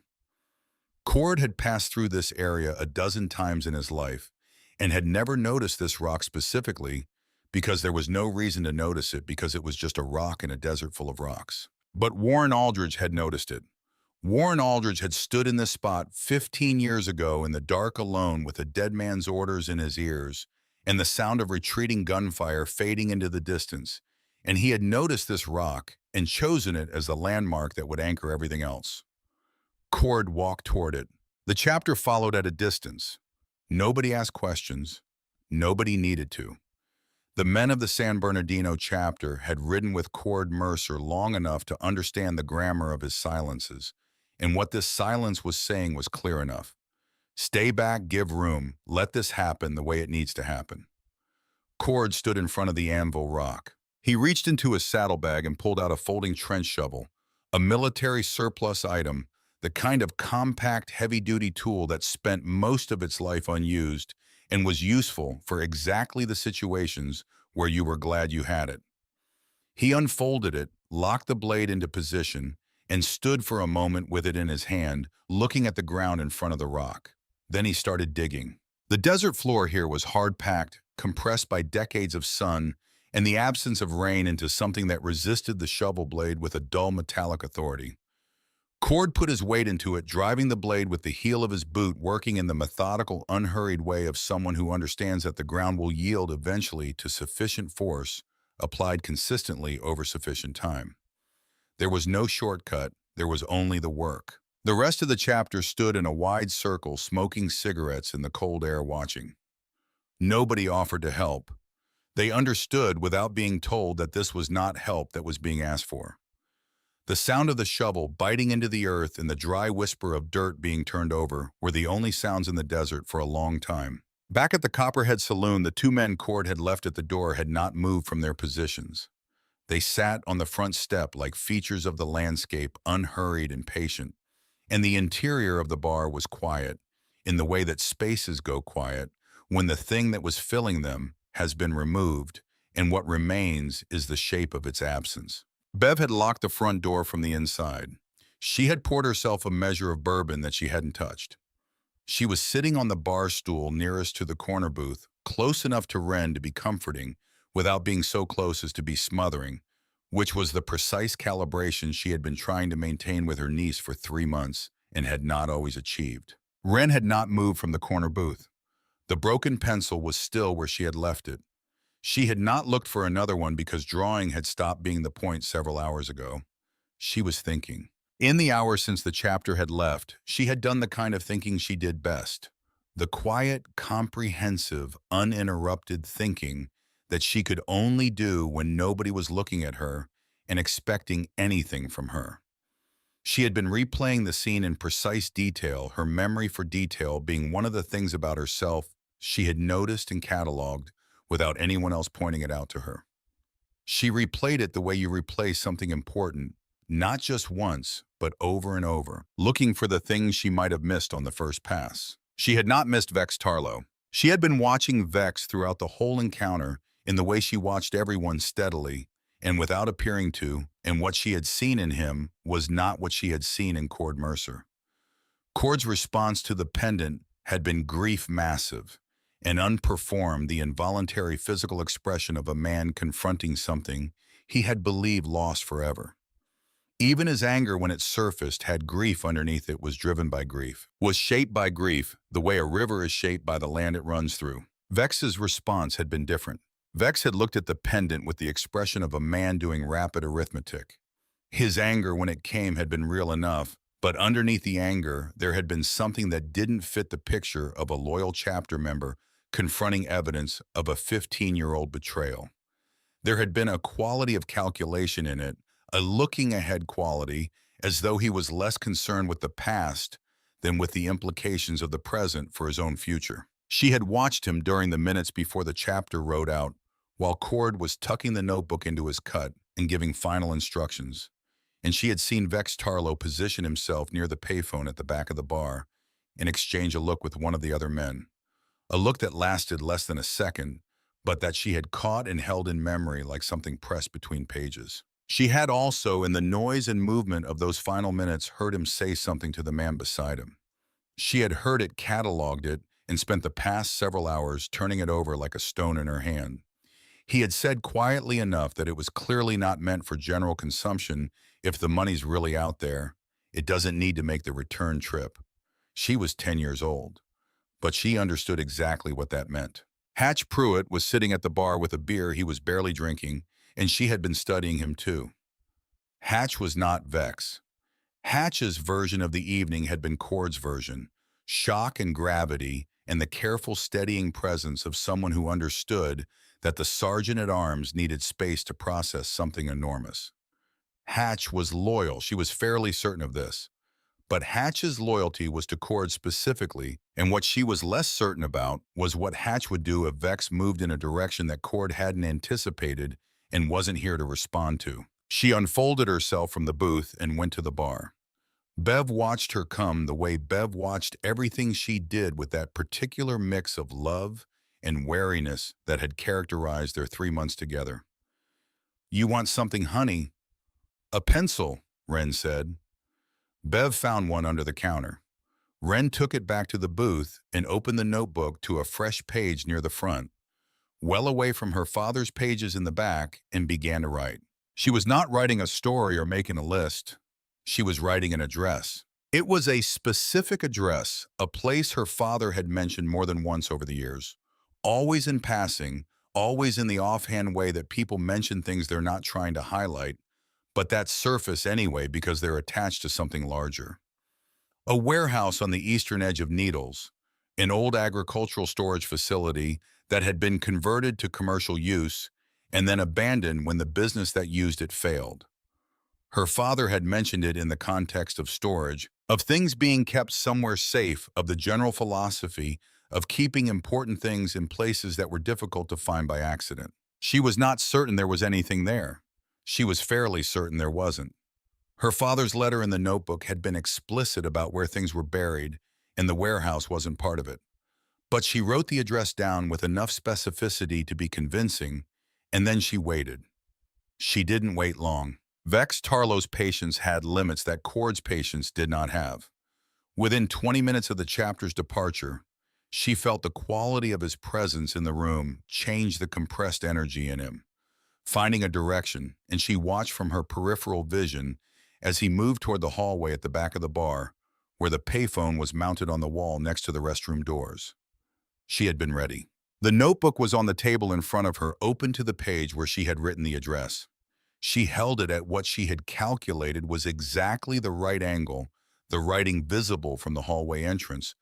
Cord had passed through this area a dozen times in his life and had never noticed this rock specifically because there was no reason to notice it, because it was just a rock in a desert full of rocks. But Warren Aldridge had noticed it. Warren Aldridge had stood in this spot 15 years ago in the dark alone with a dead man's orders in his ears and the sound of retreating gunfire fading into the distance, and he had noticed this rock and chosen it as the landmark that would anchor everything else. Cord walked toward it. The chapter followed at a distance. Nobody asked questions. Nobody needed to. The men of the San Bernardino chapter had ridden with Cord Mercer long enough to understand the grammar of his silences, and what this silence was saying was clear enough. Stay back, give room, let this happen the way it needs to happen. Cord stood in front of the anvil rock. He reached into his saddlebag and pulled out a folding trench shovel, a military surplus item, the kind of compact, heavy-duty tool that spent most of its life unused and was useful for exactly the situations where you were glad you had it. He unfolded it, locked the blade into position, and stood for a moment with it in his hand, looking at the ground in front of the rock. Then he started digging. The desert floor here was hard-packed, compressed by decades of sun and the absence of rain into something that resisted the shovel blade with a dull metallic authority. Cord put his weight into it, driving the blade with the heel of his boot, working in the methodical, unhurried way of someone who understands that the ground will yield eventually to sufficient force applied consistently over sufficient time. There was no shortcut, there was only the work. The rest of the chapter stood in a wide circle, smoking cigarettes in the cold air, watching. Nobody offered to help. They understood without being told that this was not help that was being asked for. The sound of the shovel biting into the earth and the dry whisper of dirt being turned over were the only sounds in the desert for a long time. Back at the Copperhead Saloon, the two men Cord had left at the door had not moved from their positions. They sat on the front step like features of the landscape, unhurried and patient. And the interior of the bar was quiet, in the way that spaces go quiet, when the thing that was filling them has been removed, and what remains is the shape of its absence. Bev had locked the front door from the inside. She had poured herself a measure of bourbon that she hadn't touched. She was sitting on the bar stool nearest to the corner booth, close enough to Wren to be comforting, without being so close as to be smothering, which was the precise calibration she had been trying to maintain with her niece for 3 months and had not always achieved. Wren had not moved from the corner booth. The broken pencil was still where she had left it. She had not looked for another one because drawing had stopped being the point several hours ago. She was thinking. In the hour since the chapter had left, she had done the kind of thinking she did best. The quiet, comprehensive, uninterrupted thinking that she could only do when nobody was looking at her and expecting anything from her. She had been replaying the scene in precise detail, her memory for detail being one of the things about herself she had noticed and cataloged without anyone else pointing it out to her. She replayed it the way you replay something important, not just once, but over and over, looking for the things she might have missed on the first pass. She had not missed Vex Tarlow. She had been watching Vex throughout the whole encounter in the way she watched everyone steadily and without appearing to, and what she had seen in him was not what she had seen in Cord Mercer. Cord's response to the pendant had been grief massive and unperformed, the involuntary physical expression of a man confronting something he had believed lost forever. Even his anger, when it surfaced, had grief underneath it, was driven by grief, was shaped by grief, the way a river is shaped by the land it runs through. Vex's response had been different. Vex had looked at the pendant with the expression of a man doing rapid arithmetic. His anger, when it came, had been real enough, but underneath the anger, there had been something that didn't fit the picture of a loyal chapter member confronting evidence of a 15-year-old betrayal. There had been a quality of calculation in it, a looking ahead quality, as though he was less concerned with the past than with the implications of the present for his own future. She had watched him during the minutes before the chapter wrote out, while Cord was tucking the notebook into his cut and giving final instructions, and she had seen Vex Tarlow position himself near the payphone at the back of the bar and exchange a look with one of the other men, a look that lasted less than a second, but that she had caught and held in memory like something pressed between pages. She had also, in the noise and movement of those final minutes, heard him say something to the man beside him. She had heard it, cataloged it, and spent the past several hours turning it over like a stone in her hand. He had said quietly enough that it was clearly not meant for general consumption. If the money's really out there, it doesn't need to make the return trip. She was 10 years old, but she understood exactly what that meant. Hatch Pruitt was sitting at the bar with a beer he was barely drinking, and she had been studying him too. Hatch was not Vex. Hatch's version of the evening had been Cord's version, shock and gravity and the careful steadying presence of someone who understood that the sergeant-at-arms needed space to process something enormous. Hatch was loyal, she was fairly certain of this. But Hatch's loyalty was to Cord specifically, and what she was less certain about was what Hatch would do if Vex moved in a direction that Cord hadn't anticipated and wasn't here to respond to. She unfolded herself from the booth and went to the bar. Bev watched her come the way Bev watched everything she did, with that particular mix of love and wariness that had characterized their 3 months together. "You want something, honey?" "A pencil," Wren said. Bev found one under the counter. Wren took it back to the booth and opened the notebook to a fresh page near the front, well away from her father's pages in the back, and began to write. She was not writing a story or making a list. She was writing an address. It was a specific address, a place her father had mentioned more than once over the years. Always in passing, always in the offhand way that people mention things they're not trying to highlight, but that surface anyway because they're attached to something larger. A warehouse on the eastern edge of Needles, an old agricultural storage facility that had been converted to commercial use and then abandoned when the business that used it failed. Her father had mentioned it in the context of storage, of things being kept somewhere safe, of the general philosophy of keeping important things in places that were difficult to find by accident. She was not certain there was anything there. She was fairly certain there wasn't. Her father's letter in the notebook had been explicit about where things were buried, and the warehouse wasn't part of it. But she wrote the address down with enough specificity to be convincing, and then she waited. She didn't wait long. Vex Tarlow's patience had limits that Cord's patience did not have. Within 20 minutes of the chapter's departure, she felt the quality of his presence in the room change the compressed energy in him, finding a direction, and she watched from her peripheral vision as he moved toward the hallway at the back of the bar, where the payphone was mounted on the wall next to the restroom doors. She had been ready. The notebook was on the table in front of her, open to the page where she had written the address. She held it at what she had calculated was exactly the right angle, the writing visible from the hallway entrance,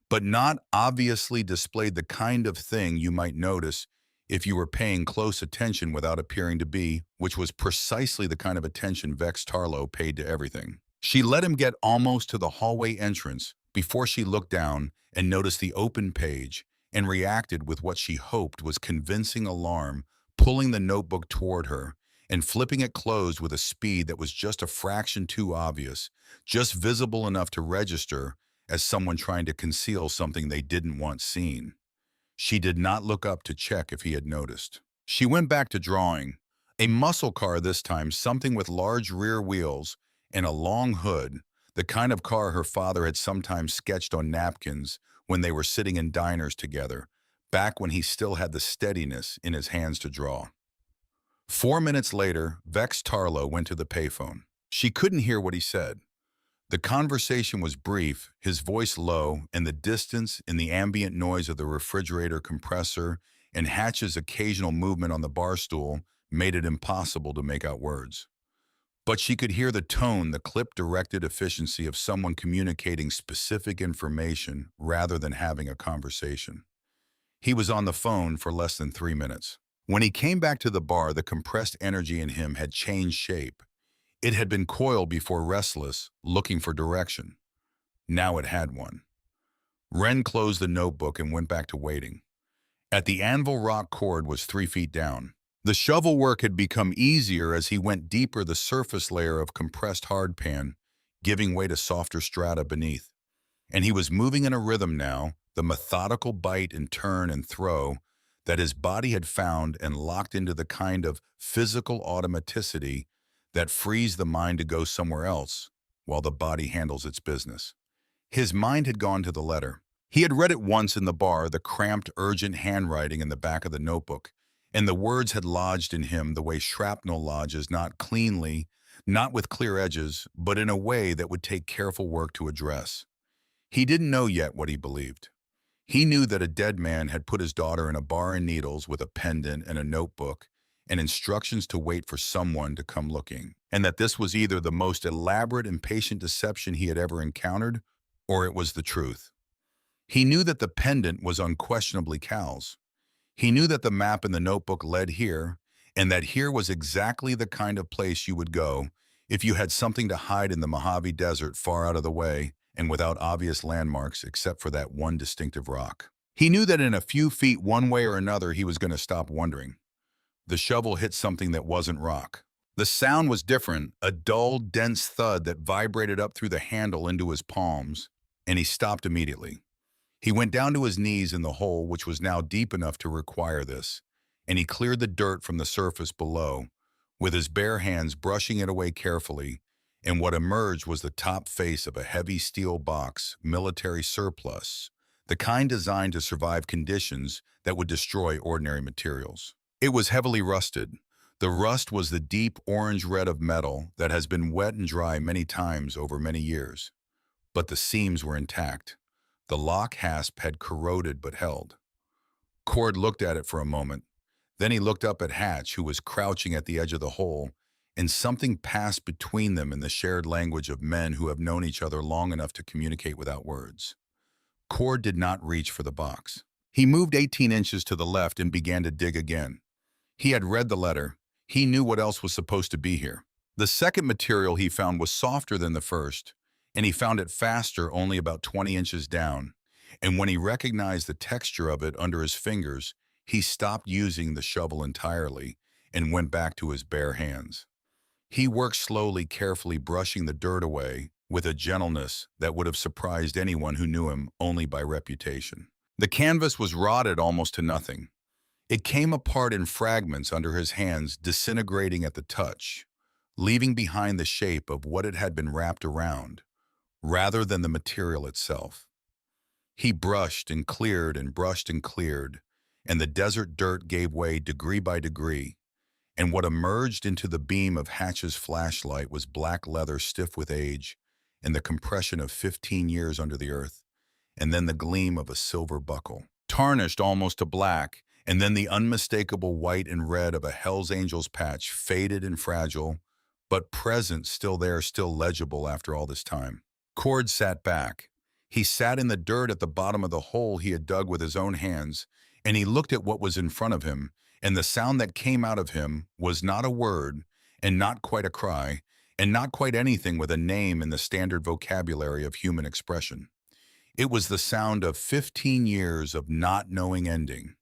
but not obviously displayed the kind of thing you might notice if you were paying close attention without appearing to be, which was precisely the kind of attention Vex Tarlow paid to everything. She let him get almost to the hallway entrance before she looked down and noticed the open page and reacted with what she hoped was convincing alarm, pulling the notebook toward her and flipping it closed with a speed that was just a fraction too obvious, just visible enough to register as someone trying to conceal something they didn't want seen. She did not look up to check if he had noticed. She went back to drawing. A muscle car this time, something with large rear wheels and a long hood, the kind of car her father had sometimes sketched on napkins when they were sitting in diners together, back when he still had the steadiness in his hands to draw. 4 minutes later, Vex Tarlow went to the payphone. She couldn't hear what he said. The conversation was brief, his voice low, and the distance and the ambient noise of the refrigerator compressor and Hatch's occasional movement on the bar stool made it impossible to make out words. But she could hear the tone, the clip-directed efficiency of someone communicating specific information rather than having a conversation. He was on the phone for less than 3 minutes. When he came back to the bar, the compressed energy in him had changed shape. It had been coiled before, restless, looking for direction. Now it had one. Wren closed the notebook and went back to waiting. At the anvil, rock cord was 3 feet down. The shovel work had become easier as he went deeper the surface layer of compressed hardpan, giving way to softer strata beneath. And he was moving in a rhythm now, the methodical bite and turn and throw that his body had found and locked into the kind of physical automaticity that frees the mind to go somewhere else while the body handles its business. His mind had gone to the letter. He had read it once in the bar, the cramped, urgent handwriting in the back of the notebook, and the words had lodged in him the way shrapnel lodges, not cleanly, not with clear edges, but in a way that would take careful work to address. He didn't know yet what he believed. He knew that a dead man had put his daughter in a bar and needles with a pendant and a notebook and instructions to wait for someone to come looking, and that this was either the most elaborate and patient deception he had ever encountered, or it was the truth. He knew that the pendant was unquestionably Cal's. He knew that the map in the notebook led here, and that here was exactly the kind of place you would go if you had something to hide in the Mojave Desert far out of the way and without obvious landmarks except for that one distinctive rock. He knew that in a few feet one way or another he was going to stop wondering. The shovel hit something that wasn't rock. The sound was different, a dull, dense thud that vibrated up through the handle into his palms, and he stopped immediately. He went down to his knees in the hole, which was now deep enough to require this, and he cleared the dirt from the surface below, with his bare hands brushing it away carefully, and what emerged was the top face of a heavy steel box, military surplus, the kind designed to survive conditions that would destroy ordinary materials. It was heavily rusted. The rust was the deep orange red of metal that has been wet and dry many times over many years. But the seams were intact. The lock hasp had corroded but held. Cord looked at it for a moment. Then he looked up at Hatch, who was crouching at the edge of the hole, and something passed between them in the shared language of men who have known each other long enough to communicate without words. Cord did not reach for the box. He moved 18 inches to the left and began to dig again. He had read the letter. He knew what else was supposed to be here. The second material he found was softer than the first, and he found it faster, only about 20 inches down. And when he recognized the texture of it under his fingers, he stopped using the shovel entirely and went back to his bare hands. He worked slowly, carefully brushing the dirt away with a gentleness that would have surprised anyone who knew him only by reputation. The canvas was rotted almost to nothing. It came apart in fragments under his hands, disintegrating at the touch, leaving behind the shape of what it had been wrapped around, rather than the material itself. He brushed and cleared and brushed and cleared, and the desert dirt gave way degree by degree, and what emerged into the beam of Hatch's flashlight was black leather stiff with age and the compression of 15 years under the earth, and then the gleam of a silver buckle, tarnished almost to black, and then the unmistakable white and red of a Hell's Angels patch, faded and fragile, but present, still there, still legible after all this time. Cord sat back. He sat in the dirt at the bottom of the hole he had dug with his own hands, and he looked at what was in front of him, and the sound that came out of him was not a word, and not quite a cry, and not quite anything with a name in the standard vocabulary of human expression. It was the sound of 15 years of not knowing ending,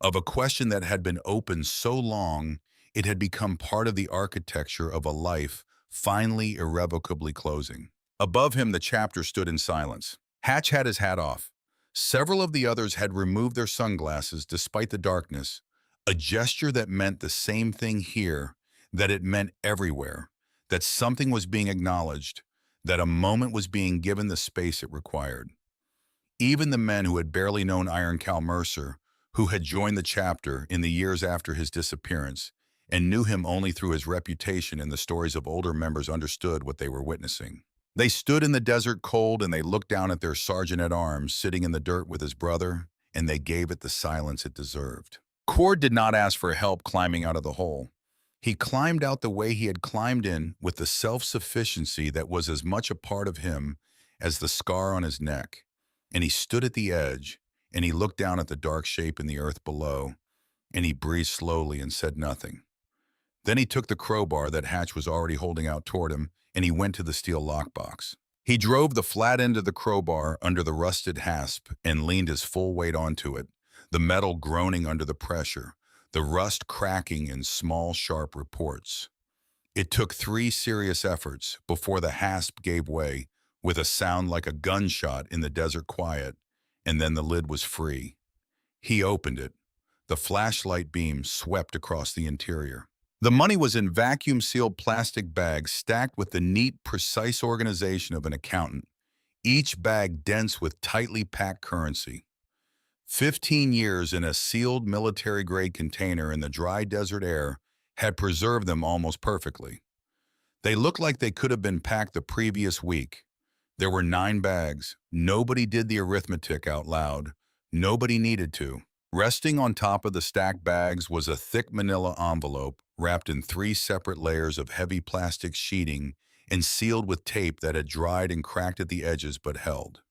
of a question that had been open so long it had become part of the architecture of a life finally irrevocably closing. Above him, the chapter stood in silence. Hatch had his hat off. Several of the others had removed their sunglasses despite the darkness, a gesture that meant the same thing here, that it meant everywhere, that something was being acknowledged, that a moment was being given the space it required. Even the men who had barely known Iron Cal Mercer, who had joined the chapter in the years after his disappearance, and knew him only through his reputation and the stories of older members, understood what they were witnessing. They stood in the desert cold and they looked down at their sergeant-at-arms sitting in the dirt with his brother, and they gave it the silence it deserved. Cord did not ask for help climbing out of the hole. He climbed out the way he had climbed in, with the self-sufficiency that was as much a part of him as the scar on his neck. And he stood at the edge, and he looked down at the dark shape in the earth below, and he breathed slowly and said nothing. Then he took the crowbar that Hatch was already holding out toward him, and he went to the steel lockbox. He drove the flat end of the crowbar under the rusted hasp and leaned his full weight onto it, the metal groaning under the pressure, the rust cracking in small, sharp reports. It took 3 serious efforts before the hasp gave way with a sound like a gunshot in the desert quiet, and then the lid was free. He opened it. The flashlight beam swept across the interior. The money was in vacuum-sealed plastic bags stacked with the neat, precise organization of an accountant, each bag dense with tightly packed currency. 15 years in a sealed military-grade container in the dry desert air had preserved them almost perfectly. They looked like they could have been packed the previous week. There were 9 bags. Nobody did the arithmetic out loud. Nobody needed to. Resting on top of the stacked bags was a thick manila envelope wrapped in 3 separate layers of heavy plastic sheeting and sealed with tape that had dried and cracked at the edges but held.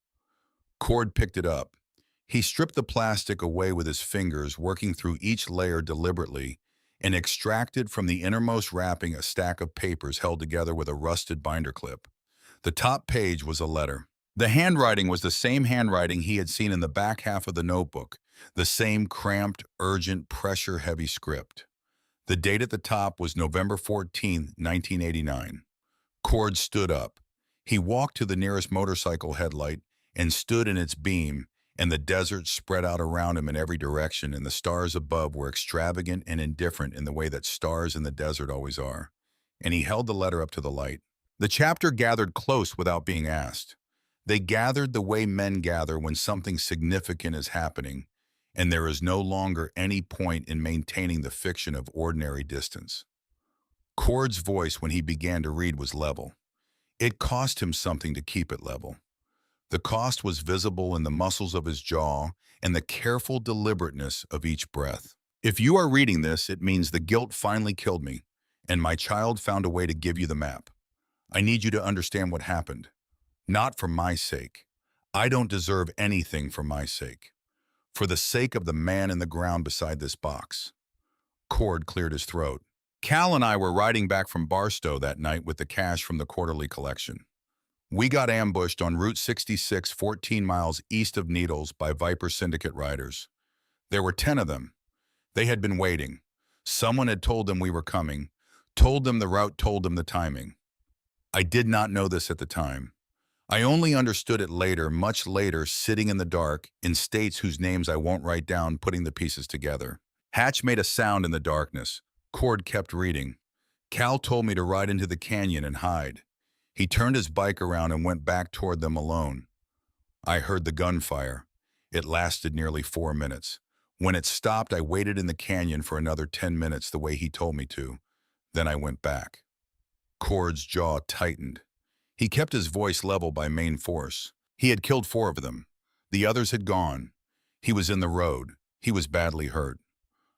Cord picked it up. He stripped the plastic away with his fingers, working through each layer deliberately, and extracted from the innermost wrapping a stack of papers held together with a rusted binder clip. The top page was a letter. The handwriting was the same handwriting he had seen in the back half of the notebook, the same cramped, urgent, pressure-heavy script. The date at the top was November 14, 1989. Cord stood up. He walked to the nearest motorcycle headlight and stood in its beam, and the desert spread out around him in every direction, and the stars above were extravagant and indifferent in the way that stars in the desert always are. And he held the letter up to the light. The chapter gathered close without being asked. They gathered the way men gather when something significant is happening, and there is no longer any point in maintaining the fiction of ordinary distance. Cord's voice, when he began to read, was level. It cost him something to keep it level. The cost was visible in the muscles of his jaw and the careful deliberateness of each breath. If you are reading this, it means the guilt finally killed me, and my child found a way to give you the map. I need you to understand what happened. Not for my sake. I don't deserve anything for my sake. For the sake of the man in the ground beside this box. Cord cleared his throat. Cal and I were riding back from Barstow that night with the cash from the quarterly collection. We got ambushed on Route 66, 14 miles east of Needles by Viper Syndicate riders. There were 10 of them. They had been waiting. Someone had told them we were coming, told them the route, told them the timing. I did not know this at the time. I only understood it later, much later, sitting in the dark, in states whose names I won't write down, putting the pieces together. Hatch made a sound in the darkness. Cord kept reading. Cal told me to ride into the canyon and hide. He turned his bike around and went back toward them alone. I heard the gunfire. It lasted nearly 4 minutes. When it stopped, I waited in the canyon for another 10 minutes the way he told me to. Then I went back. Cord's jaw tightened. He kept his voice level by main force. He had killed 4 of them. The others had gone. He was in the road. He was badly hurt.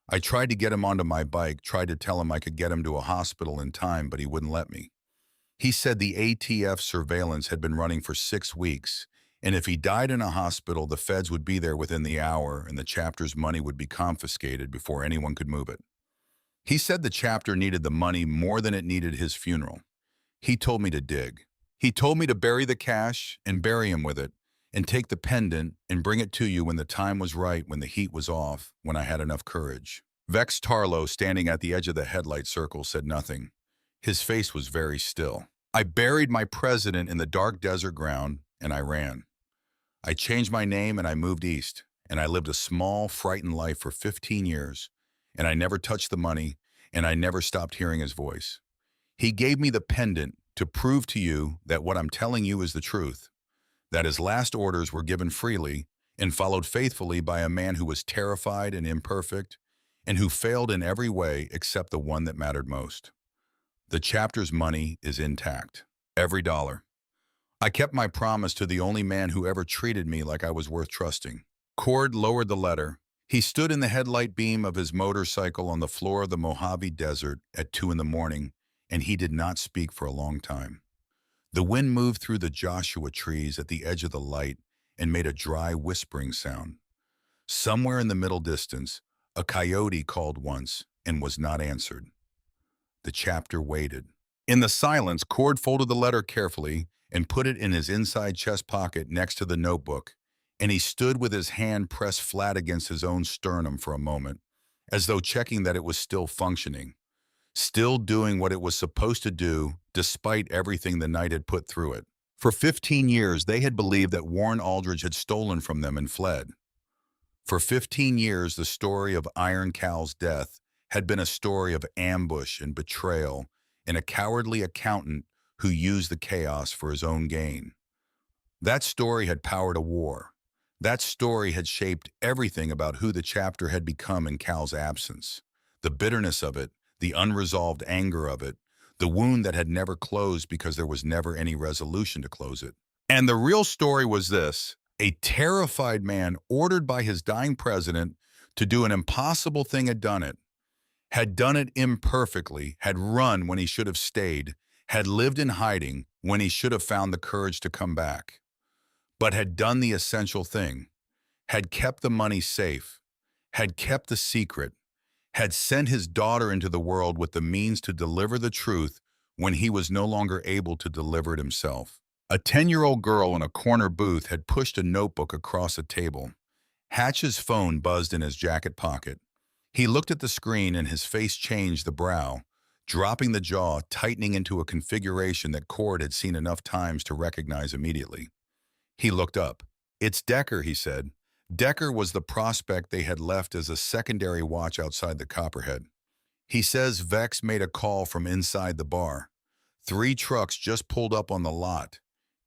I tried to get him onto my bike, tried to tell him I could get him to a hospital in time, but he wouldn't let me. He said the ATF surveillance had been running for 6 weeks, and if he died in a hospital, the feds would be there within the hour and the chapter's money would be confiscated before anyone could move it. He said the chapter needed the money more than it needed his funeral. He told me to dig. He told me to bury the cash and bury him with it, and take the pendant and bring it to you when the time was right, when the heat was off, when I had enough courage. Vex Tarlow, standing at the edge of the headlight circle, said nothing. His face was very still. I buried my president in the dark desert ground, and I ran. I changed my name and I moved east, and I lived a small, frightened life for 15 years, and I never touched the money, and I never stopped hearing his voice. He gave me the pendant to prove to you that what I'm telling you is the truth, that his last orders were given freely and followed faithfully by a man who was terrified and imperfect, and who failed in every way except the one that mattered most. The chapter's money is intact. Every dollar. I kept my promise to the only man who ever treated me like I was worth trusting. Cord lowered the letter. He stood in the headlight beam of his motorcycle on the floor of the Mojave Desert at 2 in the morning, and he did not speak for a long time. The wind moved through the Joshua trees at the edge of the light and made a dry whispering sound. Somewhere in the middle distance, a coyote called once and was not answered. The chapter waited. In the silence, Cord folded the letter carefully and put it in his inside chest pocket next to the notebook, and he stood with his hand pressed flat against his own sternum for a moment, as though checking that it was still functioning, still doing what it was supposed to do despite everything the night had put through it. For 15 years, they had believed that Warren Aldridge had stolen from them and fled. For 15 years, the story of Iron Cal's death had been a story of ambush and betrayal and a cowardly accountant who used the chaos for his own gain. That story had powered a war. That story had shaped everything about who the chapter had become in Cal's absence. The bitterness of it, the unresolved anger of it, the wound that had never closed because there was never any resolution to close it. And the real story was this: a terrified man ordered by his dying president to do an impossible thing had done it imperfectly, had run when he should have stayed, had lived in hiding when he should have found the courage to come back, but had done the essential thing, had kept the money safe, had kept the secret, had sent his daughter into the world with the means to deliver the truth when he was no longer able to deliver it himself. A 10-year-old girl in a corner booth had pushed a notebook across a table. Hatch's phone buzzed in his jacket pocket. He looked at the screen and his face changed the brow, dropping the jaw, tightening into a configuration that Cord had seen enough times to recognize immediately. He looked up. "It's Decker," he said. Decker was the prospect they had left as a secondary watch outside the Copperhead. "He says Vex made a call from inside the bar. 3 trucks just pulled up on the lot.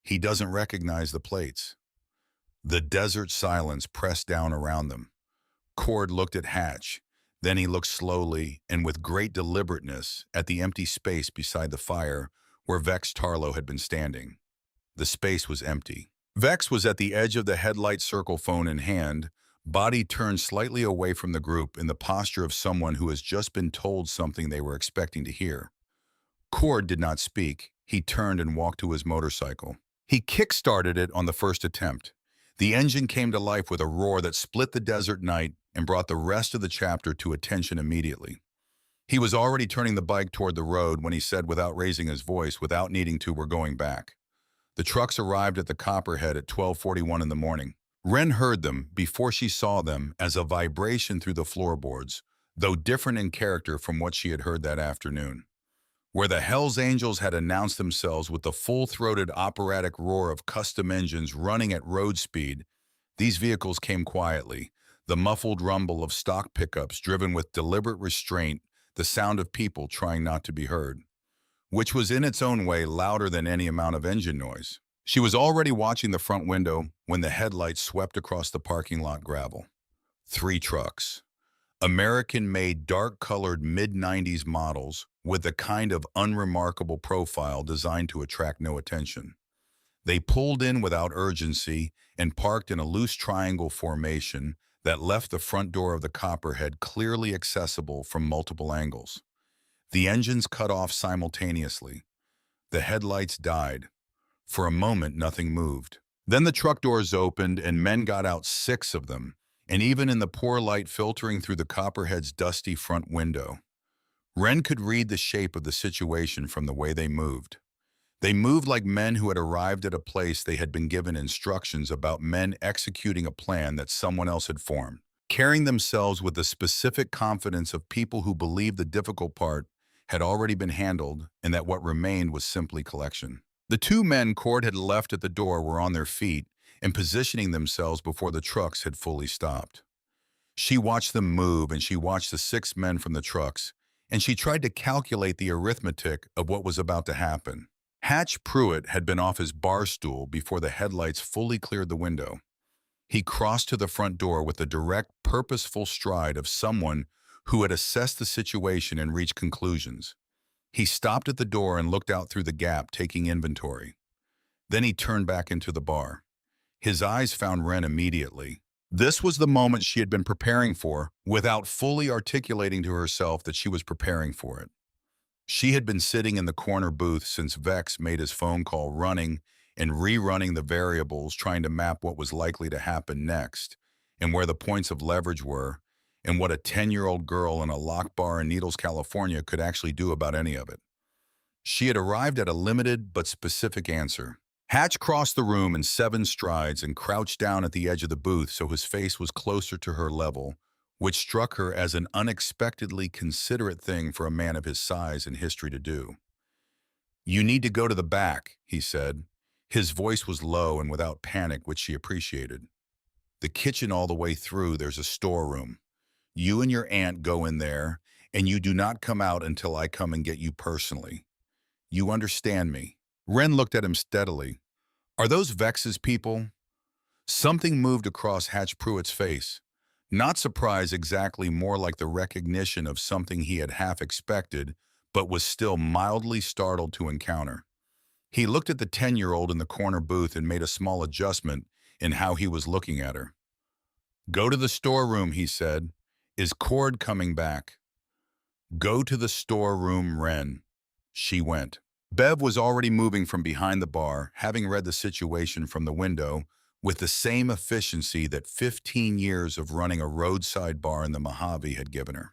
He doesn't recognize the plates." The desert silence pressed down around them. Cord looked at Hatch. Then he looked slowly and with great deliberateness at the empty space beside the fire where Vex Tarlow had been standing. The space was empty. Vex was at the edge of the headlight circle, phone in hand, body turned slightly away from the group in the posture of someone who has just been told something they were expecting to hear. Cord did not speak. He turned and walked to his motorcycle. He kick-started it on the first attempt. The engine came to life with a roar that split the desert night and brought the rest of the chapter to attention immediately. He was already turning the bike toward the road when he said without raising his voice, without needing to, "We're going back." The trucks arrived at the Copperhead at 12:41 in the morning. Wren heard them before she saw them as a vibration through the floorboards, though different in character from what she had heard that afternoon. Where the Hells Angels had announced themselves with the full-throated operatic roar of custom engines running at road speed, these vehicles came quietly, the muffled rumble of stock pickups driven with deliberate restraint, the sound of people trying not to be heard, which was in its own way louder than any amount of engine noise. She was already watching the front window when the headlights swept across the parking lot gravel. 3 trucks. American-made dark-colored mid-90s models with a kind of unremarkable profile designed to attract no attention. They pulled in without urgency and parked in a loose triangle formation that left the front door of the Copperhead clearly accessible from multiple angles. The engines cut off simultaneously. The headlights died. For a moment, nothing moved. Then the truck doors opened and men got out, 6 of them, and even in the poor light filtering through the Copperhead's dusty front window, Wren could read the shape of the situation from the way they moved. They moved like men who had arrived at a place they had been given instructions about, men executing a plan that someone else had formed, carrying themselves with the specific confidence of people who believed the difficult part had already been handled and that what remained was simply collection. The 2 men Cord had left at the door were on their feet and positioning themselves before the trucks had fully stopped. She watched them move, and she watched the 6 men from the trucks, and she tried to calculate the arithmetic of what was about to happen. Hatch Pruitt had been off his bar stool before the headlights fully cleared the window. He crossed to the front door with the direct, purposeful stride of someone who had assessed the situation and reached conclusions. He stopped at the door and looked out through the gap, taking inventory. Then he turned back into the bar. His eyes found Wren immediately. This was the moment she had been preparing for, without fully articulating to herself that she was preparing for it. She had been sitting in the corner booth since Vex made his phone call, running and rerunning the variables, trying to map what was likely to happen next, and where the points of leverage were, and what a 10-year-old girl in a lock bar in Needles, California could actually do about any of it. She had arrived at a limited but specific answer. Hatch crossed the room in 7 strides and crouched down at the edge of the booth so his face was closer to her level, which struck her as an unexpectedly considerate thing for a man of his size and history to do. "You need to go to the back," he said. His voice was low and without panic, which she appreciated. "The kitchen all the way through, there's a storeroom. You and your aunt go in there, and you do not come out until I come and get you personally. You understand me?" Wren looked at him steadily. "Are those Vex's people?" Something moved across Hatch Pruitt's face. Not surprise exactly, more like the recognition of something he had half expected, but was still mildly startled to encounter. He looked at the 10-year-old in the corner booth and made a small adjustment in how he was looking at her. "Go to the storeroom," he said. "Is Cord coming back?" "Go to the storeroom, Wren." She went. Bev was already moving from behind the bar, having read the situation from the window, with the same efficiency that 15 years of running a roadside bar in the Mojave had given her.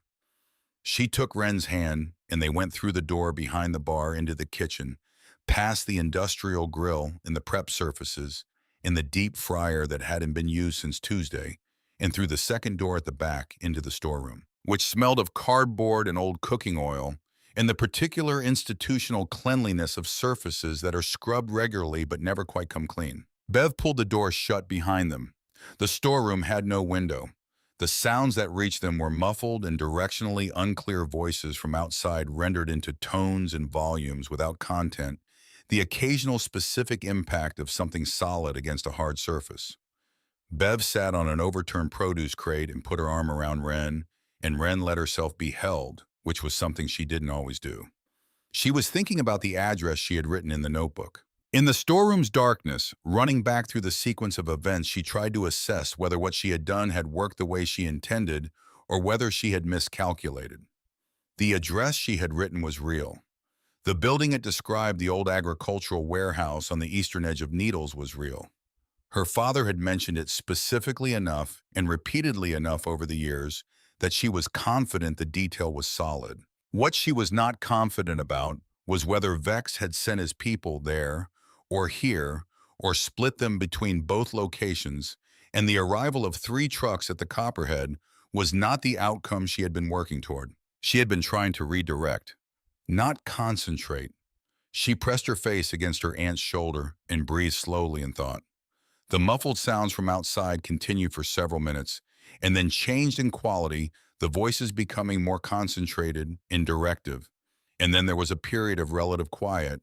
She took Wren's hand, and they went through the door behind the bar into the kitchen, past the industrial grill and the prep surfaces, and the deep fryer that hadn't been used since Tuesday, and through the second door at the back into the storeroom, which smelled of cardboard and old cooking oil, and the particular institutional cleanliness of surfaces that are scrubbed regularly but never quite come clean. Bev pulled the door shut behind them. The storeroom had no window. The sounds that reached them were muffled and directionally unclear voices from outside rendered into tones and volumes without content, the occasional specific impact of something solid against a hard surface. Bev sat on an overturned produce crate and put her arm around Wren, and Wren let herself be held, which was something she didn't always do. She was thinking about the address she had written in the notebook. In the storeroom's darkness, running back through the sequence of events, she tried to assess whether what she had done had worked the way she intended or whether she had miscalculated. The address she had written was real. The building it described, the old agricultural warehouse on the eastern edge of Needles, was real. Her father had mentioned it specifically enough and repeatedly enough over the years that she was confident the detail was solid. What she was not confident about was whether Vex had sent his people there or here or split them between both locations, and the arrival of 3 trucks at the Copperhead was not the outcome she had been working toward. She had been trying to redirect, not concentrate. She pressed her face against her aunt's shoulder and breathed slowly and thought. The muffled sounds from outside continued for several minutes, and then changed in quality, the voices becoming more concentrated and directive. And then there was a period of relative quiet,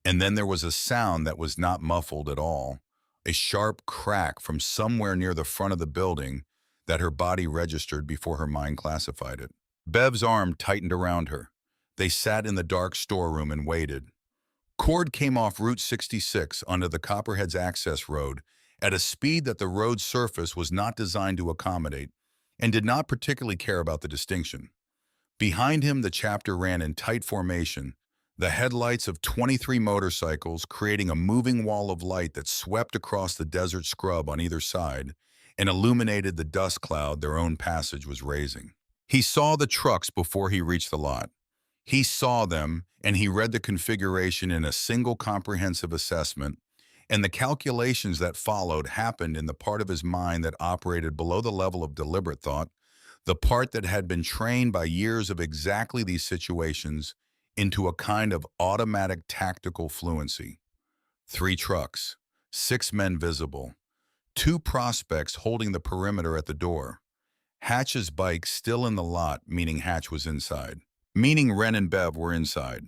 and then there was a sound that was not muffled at all, a sharp crack from somewhere near the front of the building that her body registered before her mind classified it. Bev's arm tightened around her. They sat in the dark storeroom and waited. Cord came off Route 66 onto the Copperhead's access road at a speed that the road's surface was not designed to accommodate, and did not particularly care about the distinction. Behind him, the chapter ran in tight formation, the headlights of 23 motorcycles creating a moving wall of light that swept across the desert scrub on either side and illuminated the dust cloud their own passage was raising. He saw the trucks before he reached the lot. He saw them, and he read the configuration in a single comprehensive assessment, and the calculations that followed happened in the part of his mind that operated below the level of deliberate thought, the part that had been trained by years of exactly these situations into a kind of automatic tactical fluency. 3 trucks, 6 men visible, 2 prospects holding the perimeter at the door. Hatch's bike still in the lot, meaning Hatch was inside. Meaning Ren and Bev were inside.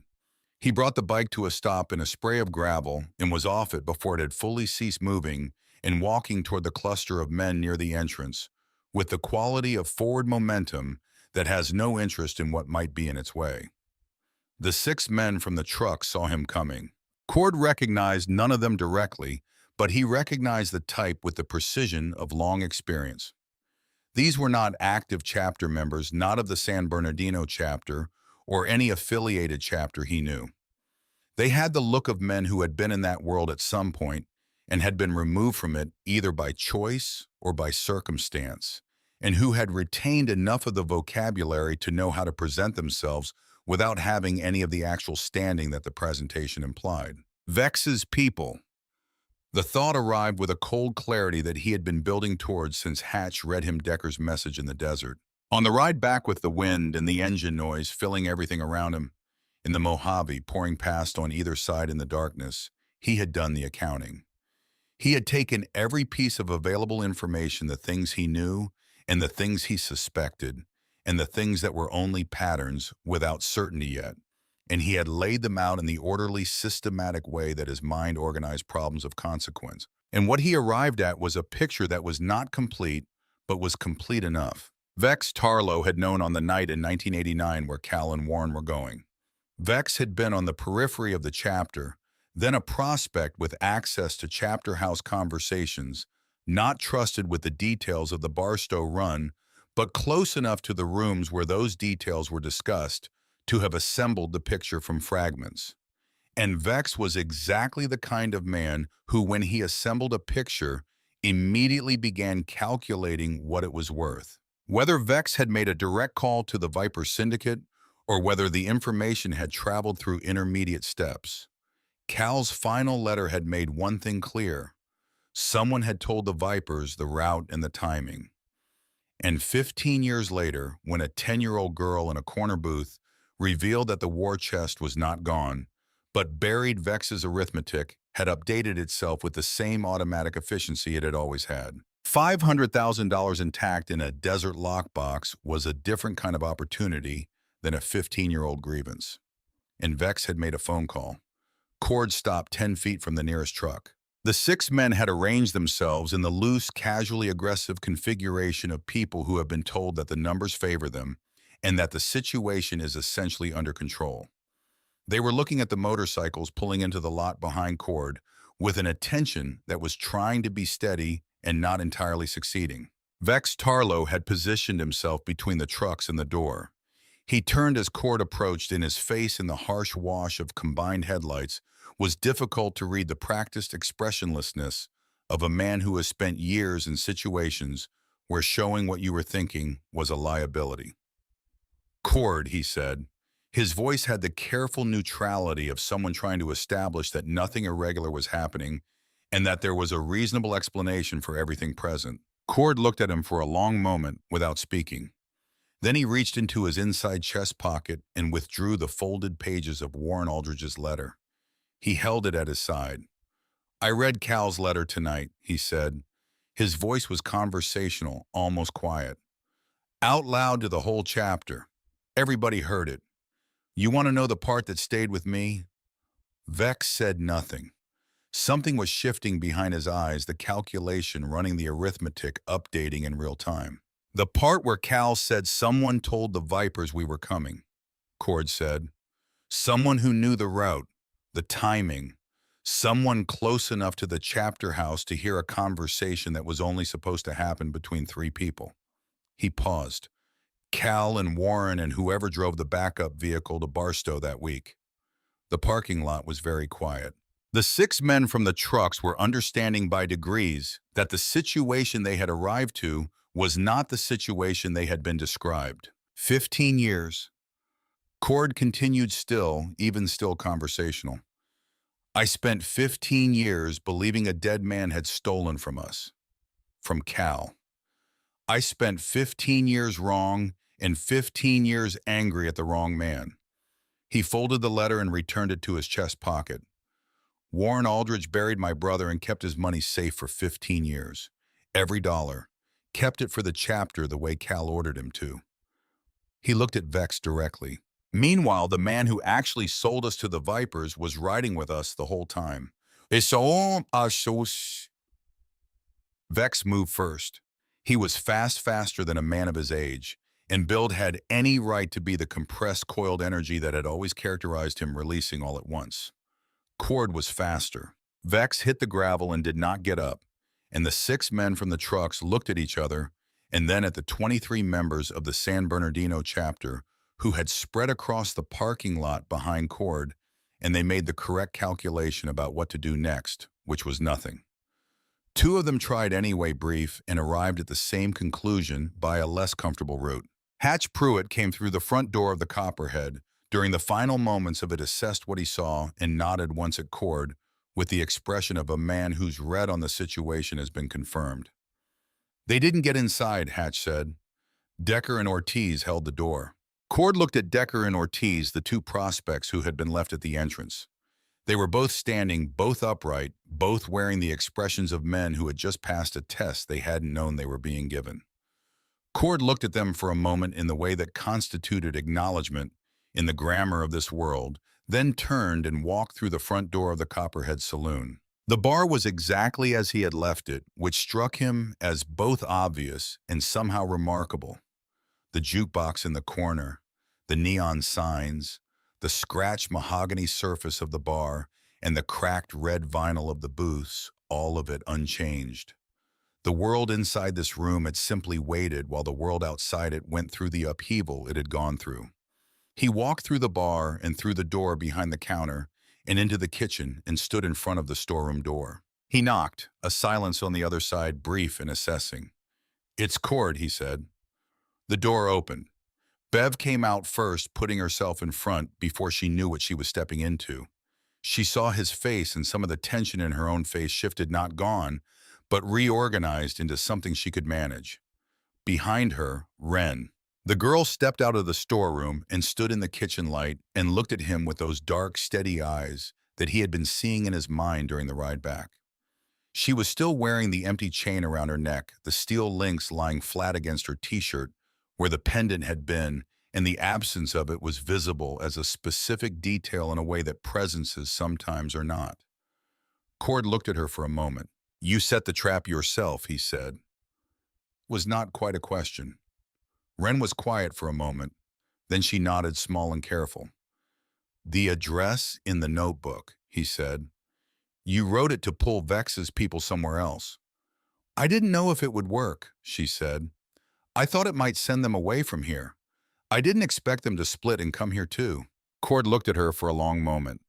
He brought the bike to a stop in a spray of gravel and was off it before it had fully ceased moving and walking toward the cluster of men near the entrance, with the quality of forward momentum that has no interest in what might be in its way. The 6 men from the truck saw him coming. Cord recognized none of them directly, but he recognized the type with the precision of long experience. These were not active chapter members, not of the San Bernardino chapter or any affiliated chapter he knew. They had the look of men who had been in that world at some point and had been removed from it either by choice or by circumstance, and who had retained enough of the vocabulary to know how to present themselves without having any of the actual standing that the presentation implied. Vex's people. The thought arrived with a cold clarity that he had been building towards since Hatch read him Decker's message in the desert. On the ride back with the wind and the engine noise filling everything around him, in the Mojave pouring past on either side in the darkness, he had done the accounting. He had taken every piece of available information, the things he knew and the things he suspected, and the things that were only patterns without certainty yet, and he had laid them out in the orderly, systematic way that his mind organized problems of consequence. And what he arrived at was a picture that was not complete, but was complete enough. Vex Tarlow had known on the night in 1989 where Cal and Warren were going. Vex had been on the periphery of the chapter, then a prospect with access to chapter house conversations, not trusted with the details of the Barstow run, but close enough to the rooms where those details were discussed to have assembled the picture from fragments. And Vex was exactly the kind of man who, when he assembled a picture, immediately began calculating what it was worth. Whether Vex had made a direct call to the Viper Syndicate or whether the information had traveled through intermediate steps, Cal's final letter had made one thing clear. Someone had told the Vipers the route and the timing. And 15 years later, when a 10-year-old girl in a corner booth revealed that the war chest was not gone, but buried, Vex's arithmetic had updated itself with the same automatic efficiency it had always had. $500,000 intact in a desert lockbox was a different kind of opportunity than a 15-year-old grievance. And Vex had made a phone call. Cord stopped 10 feet from the nearest truck. The 6 men had arranged themselves in the loose, casually aggressive configuration of people who have been told that the numbers favor them and that the situation is essentially under control. They were looking at the motorcycles pulling into the lot behind Cord with an attention that was trying to be steady and not entirely succeeding. Vex Tarlow had positioned himself between the trucks and the door. He turned as Cord approached, and his face in the harsh wash of combined headlights was difficult to read the practiced expressionlessness of a man who has spent years in situations where showing what you were thinking was a liability. Cord, he said. His voice had the careful neutrality of someone trying to establish that nothing irregular was happening and that there was a reasonable explanation for everything present. Cord looked at him for a long moment without speaking. Then he reached into his inside chest pocket and withdrew the folded pages of Warren Aldridge's letter. He held it at his side. I read Cal's letter tonight, he said. His voice was conversational, almost quiet. Out loud to the whole chapter. Everybody heard it. You want to know the part that stayed with me? Vex said nothing. Something was shifting behind his eyes, the calculation running the arithmetic updating in real time. The part where Cal said someone told the Vipers we were coming, Cord said. Someone who knew the route, the timing, someone close enough to the chapter house to hear a conversation that was only supposed to happen between three people. He paused. Cal and Warren and whoever drove the backup vehicle to Barstow that week. The parking lot was very quiet. The six men from the trucks were understanding by degrees that the situation they had arrived to was not the situation they had been described. 15 years. Cord continued still, even still conversational. I spent 15 years believing a dead man had stolen from us. From Cal. I spent 15 years wrong and 15 years angry at the wrong man. He folded the letter and returned it to his chest pocket. Warren Aldridge buried my brother and kept his money safe for 15 years. Every dollar. Kept it for the chapter the way Cal ordered him to. He looked at Vex directly. Meanwhile, the man who actually sold us to the Vipers was riding with us the whole time. Vex moved first. He was faster than a man of his age, and Bill had any right to be the compressed, coiled energy that had always characterized him releasing all at once. Cord was faster. Vex hit the gravel and did not get up, and the six men from the trucks looked at each other and then at the 23 members of the San Bernardino chapter who had spread across the parking lot behind Cord, and they made the correct calculation about what to do next, which was nothing. Two of them tried anyway brief and arrived at the same conclusion by a less comfortable route. Hatch Pruitt came through the front door of the Copperhead. During the final moments of it, assessed what he saw and nodded once at Cord with the expression of a man whose read on the situation has been confirmed. They didn't get inside, Hatch said. Decker and Ortiz held the door. Cord looked at Decker and Ortiz, the two prospects who had been left at the entrance. They were both standing, both upright, both wearing the expressions of men who had just passed a test they hadn't known they were being given. Cord looked at them for a moment in the way that constituted acknowledgement in the grammar of this world, then turned and walked through the front door of the Copperhead Saloon. The bar was exactly as he had left it, which struck him as both obvious and somehow remarkable. The jukebox in the corner, the neon signs, the scratched mahogany surface of the bar, and the cracked red vinyl of the booths, all of it unchanged. The world inside this room had simply waited while the world outside it went through the upheaval it had gone through. He walked through the bar and through the door behind the counter and into the kitchen and stood in front of the storeroom door. He knocked, a silence on the other side brief and assessing. "It's Cord," he said. The door opened. Bev came out first, putting herself in front before she knew what she was stepping into. She saw his face, and some of the tension in her own face shifted, not gone, but reorganized into something she could manage. Behind her, Wren. The girl stepped out of the storeroom and stood in the kitchen light and looked at him with those dark, steady eyes that he had been seeing in his mind during the ride back. She was still wearing the empty chain around her neck, the steel links lying flat against her t-shirt where the pendant had been, and the absence of it was visible as a specific detail in a way that presences sometimes are not. Cord looked at her for a moment. "You set the trap yourself," he said. It was not quite a question. Wren was quiet for a moment. Then she nodded, small and careful. "The address in the notebook," he said. "You wrote it to pull Vex's people somewhere else." "I didn't know if it would work," she said. "I thought it might send them away from here. I didn't expect them to split and come here too." Cord looked at her for a long moment.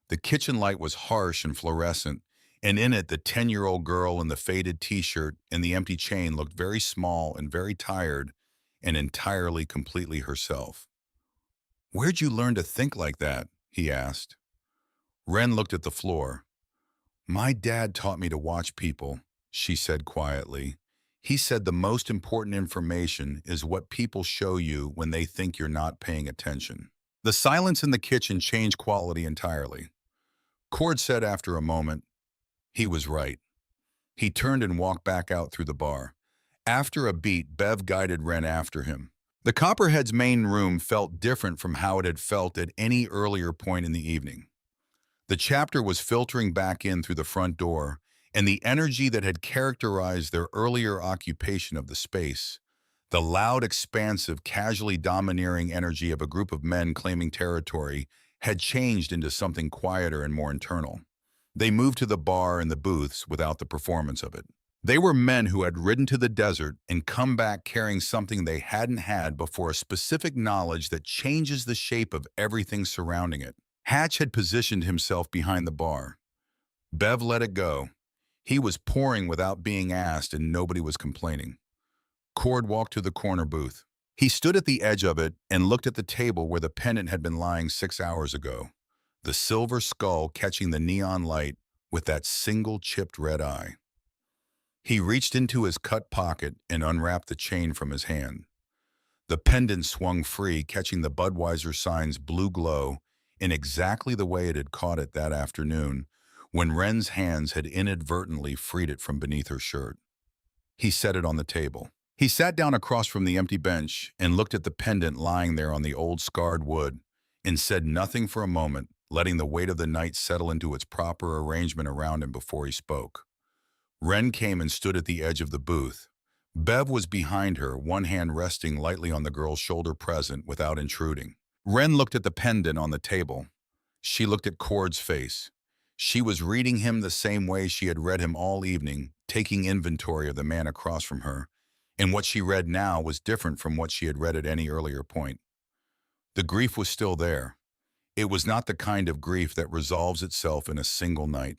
The kitchen light was harsh and fluorescent, And in it, the 10-year-old girl in the faded t-shirt and the empty chain looked very small and very tired and entirely completely herself. "Where'd you learn to think like that?" he asked. Ren looked at the floor. "My dad taught me to watch people," she said quietly. "He said the most important information is what people show you when they think you're not paying attention." The silence in the kitchen changed quality entirely. Cord said after a moment, he was right. He turned and walked back out through the bar. After a beat, Bev guided Ren after him. The Copperhead's main room felt different from how it had felt at any earlier point in the evening. The chapter was filtering back in through the front door, and the energy that had characterized their earlier occupation of the space, the loud, expansive, casually domineering energy of a group of men claiming territory, had changed into something quieter and more internal. They moved to the bar and the booths without the performance of it. They were men who had ridden to the desert and come back carrying something they hadn't had before, a specific knowledge that changes the shape of everything surrounding it. Hatch had positioned himself behind the bar. Bev let it go. He was pouring without being asked, and nobody was complaining. Cord walked to the corner booth. He stood at the edge of it and looked at the table where the pendant had been lying 6 hours ago, the silver skull catching the neon light with that single chipped red eye. He reached into his cut pocket and unwrapped the chain from his hand. The pendant swung free, catching the Budweiser sign's blue glow in exactly the way it had caught it that afternoon when Ren's hands had inadvertently freed it from beneath her shirt. He set it on the table. He sat down across from the empty bench and looked at the pendant lying there on the old scarred wood and said nothing for a moment, letting the weight of the night settle into its proper arrangement around him before he spoke. Ren came and stood at the edge of the booth. Bev was behind her, one hand resting lightly on the girl's shoulder, present without intruding. Ren looked at the pendant on the table. She looked at Cord's face. She was reading him the same way she had read him all evening, taking inventory of the man across from her, and what she read now was different from what she had read at any earlier point. The grief was still there. It was not the kind of grief that resolves itself in a single night.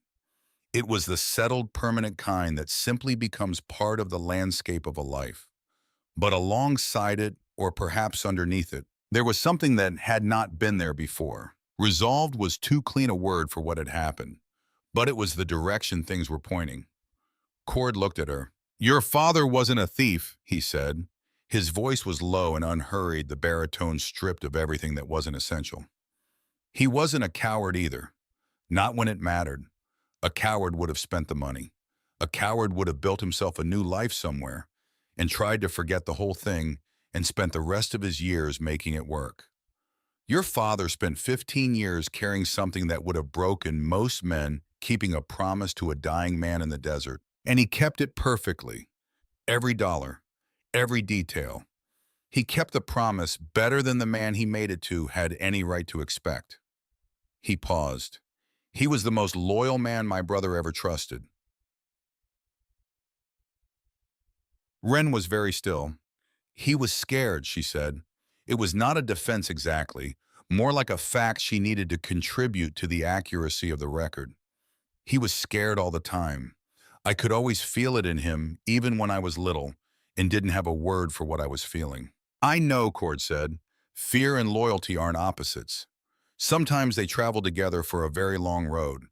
It was the settled, permanent kind that simply becomes part of the landscape of a life. But alongside it, or perhaps underneath it, there was something that had not been there before. Resolved was too clean a word for what had happened, but it was the direction things were pointing. Cord looked at her. "Your father wasn't a thief," he said. His voice was low and unhurried, the baritone stripped of everything that wasn't essential. "He wasn't a coward either. Not when it mattered. A coward would have spent the money. A coward would have built himself a new life somewhere and tried to forget the whole thing and spent the rest of his years making it work. Your father spent 15 years carrying something that would have broken most men, keeping a promise to a dying man in the desert. And he kept it perfectly. Every dollar, every detail. He kept the promise better than the man he made it to had any right to expect." He paused. "He was the most loyal man my brother ever trusted." Ren was very still. "He was scared," she said. It was not a defense exactly, more like a fact she needed to contribute to the accuracy of the record. "He was scared all the time. I could always feel it in him, even when I was little, and didn't have a word for what I was feeling." "I know," Cord said. "Fear and loyalty aren't opposites. Sometimes they travel together for a very long road.